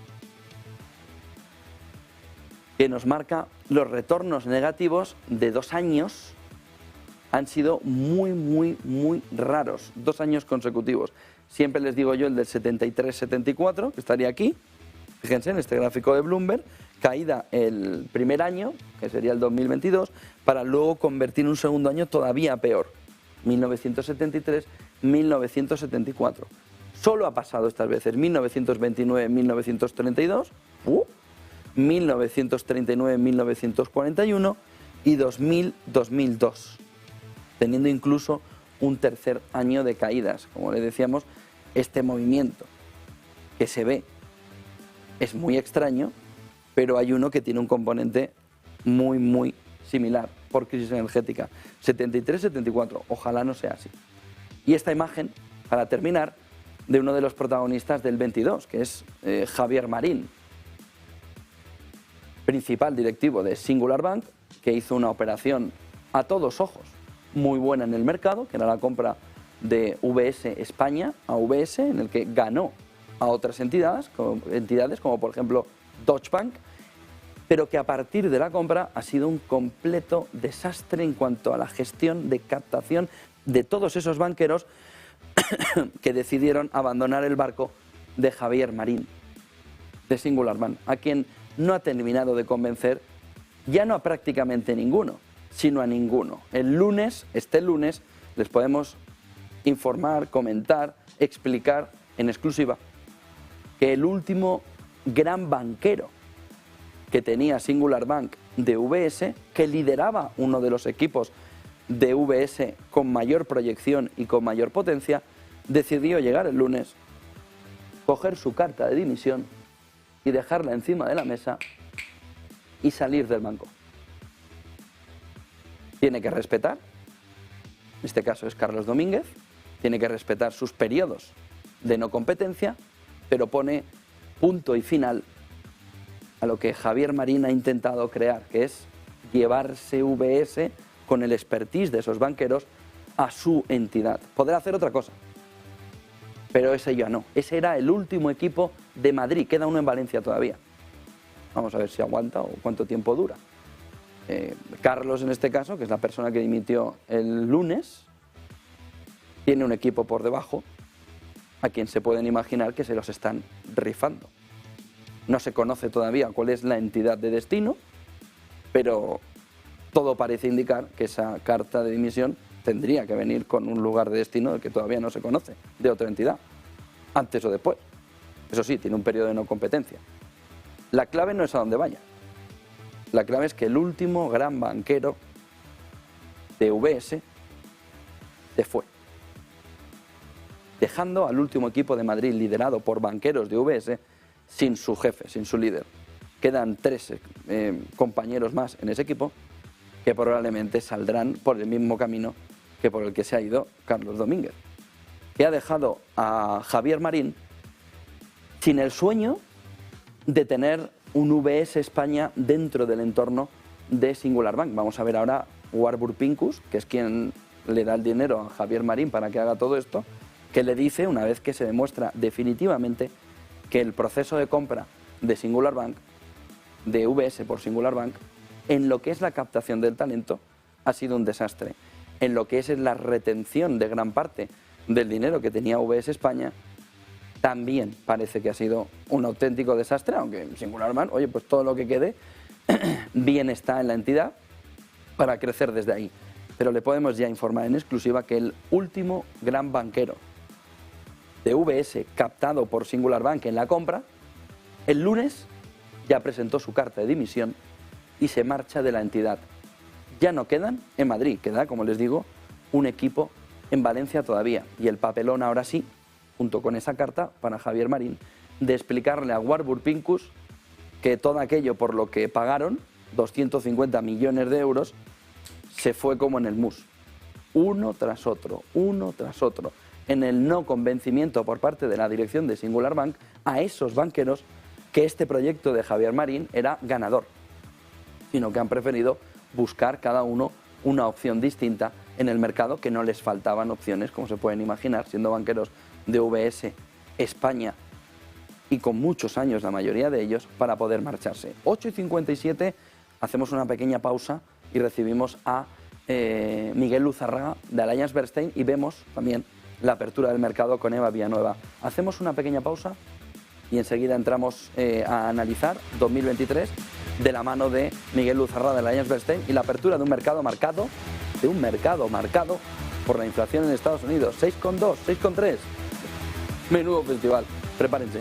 que nos marca los retornos negativos de 2 años. Han sido muy raros, 2 años consecutivos. Siempre les digo yo el del 73-74, que estaría aquí. Fíjense en este gráfico de Bloomberg, caída el primer año, que sería el 2022, para luego convertir un segundo año todavía peor, 1973-1974. Solo ha pasado estas veces 1929-1932, 1939-1941 y 2000-2002, teniendo incluso un tercer año de caídas. Como les decíamos, este movimiento que se ve es muy extraño, pero hay uno que tiene un componente muy similar por crisis energética. 73-74, ojalá no sea así. Y esta imagen, para terminar, de uno de los protagonistas del 22, que es Javier Marín, principal directivo de Singular Bank, que hizo una operación a todos ojos muy buena en el mercado, que era la compra de VS España a VS, en el que ganó a otras entidades como por ejemplo Deutsche Bank, pero que a partir de la compra ha sido un completo desastre en cuanto a la gestión de captación de todos esos banqueros que decidieron abandonar el barco de Javier Marín, de Singular Bank, a quien no ha terminado de convencer ya no a prácticamente ninguno, sino a ninguno. Este lunes, les podemos informar, comentar, explicar en exclusiva que el último gran banquero que tenía Singular Bank de VS, que lideraba uno de los equipos de VS con mayor proyección y con mayor potencia, decidió llegar el lunes, coger su carta de dimisión y dejarla encima de la mesa y salir del banco. Tiene que respetar, en este caso es Carlos Domínguez, tiene que respetar sus periodos de no competencia, pero pone punto y final a lo que Javier Marín ha intentado crear, que es llevarse VS con el expertise de esos banqueros a su entidad. Podrá hacer otra cosa, pero ese ya no. Ese era el último equipo de Madrid, queda uno en Valencia todavía. Vamos a ver si aguanta o cuánto tiempo dura. Carlos, en este caso, que es la persona que dimitió el lunes, tiene un equipo por debajo a quien se pueden imaginar que se los están rifando. No se conoce todavía cuál es la entidad de destino, pero todo parece indicar que esa carta de dimisión tendría que venir con un lugar de destino del que todavía no se conoce, de otra entidad, antes o después. Eso sí, tiene un periodo de no competencia. La clave no es a dónde vaya. La clave es que el último gran banquero de VS se fue, dejando al último equipo de Madrid liderado por banqueros de VS sin su jefe, sin su líder. quedan 3 compañeros más en ese equipo que probablemente saldrán por el mismo camino que por el que se ha ido Carlos Domínguez, que ha dejado a Javier Marín sin el sueño de tener un UBS España dentro del entorno de Singular Bank. Vamos a ver ahora Warburg Pincus, que es quien le da el dinero a Javier Marín para que haga todo esto, que le dice, una vez que se demuestra definitivamente que el proceso de compra de Singular Bank, de UBS por Singular Bank, en lo que es la captación del talento, ha sido un desastre. En lo que es la retención de gran parte del dinero que tenía UBS España, también parece que ha sido un auténtico desastre, aunque Singular Bank, oye, pues todo lo que quede bien está en la entidad para crecer desde ahí. Pero le podemos ya informar en exclusiva que el último gran banquero de UBS captado por Singular Bank en la compra, el lunes ya presentó su carta de dimisión y se marcha de la entidad. Ya no quedan en Madrid, queda, como les digo, un equipo en Valencia todavía. Y el papelón ahora sí, junto con esa carta para Javier Marín, de explicarle a Warburg Pincus que todo aquello por lo que pagaron, 250 millones de euros, se fue como en el mus. Uno tras otro, en el no convencimiento por parte de la dirección de Singular Bank a esos banqueros que este proyecto de Javier Marín era ganador, sino que han preferido buscar cada uno una opción distinta en el mercado, que no les faltaban opciones, como se pueden imaginar, siendo banqueros de UBS España y con muchos años la mayoría de ellos, para poder marcharse. 8:57, hacemos una pequeña pausa y recibimos a Miguel Luzarraga de Allianz Bernstein y vemos también la apertura del mercado con Eva Villanueva. Hacemos una pequeña pausa y enseguida entramos a analizar 2023 de la mano de Miguel Luzarraga de Allianz Bernstein y la apertura de un mercado marcado por la inflación en Estados Unidos. 6,2, 6,3. Menudo festival. Prepárense.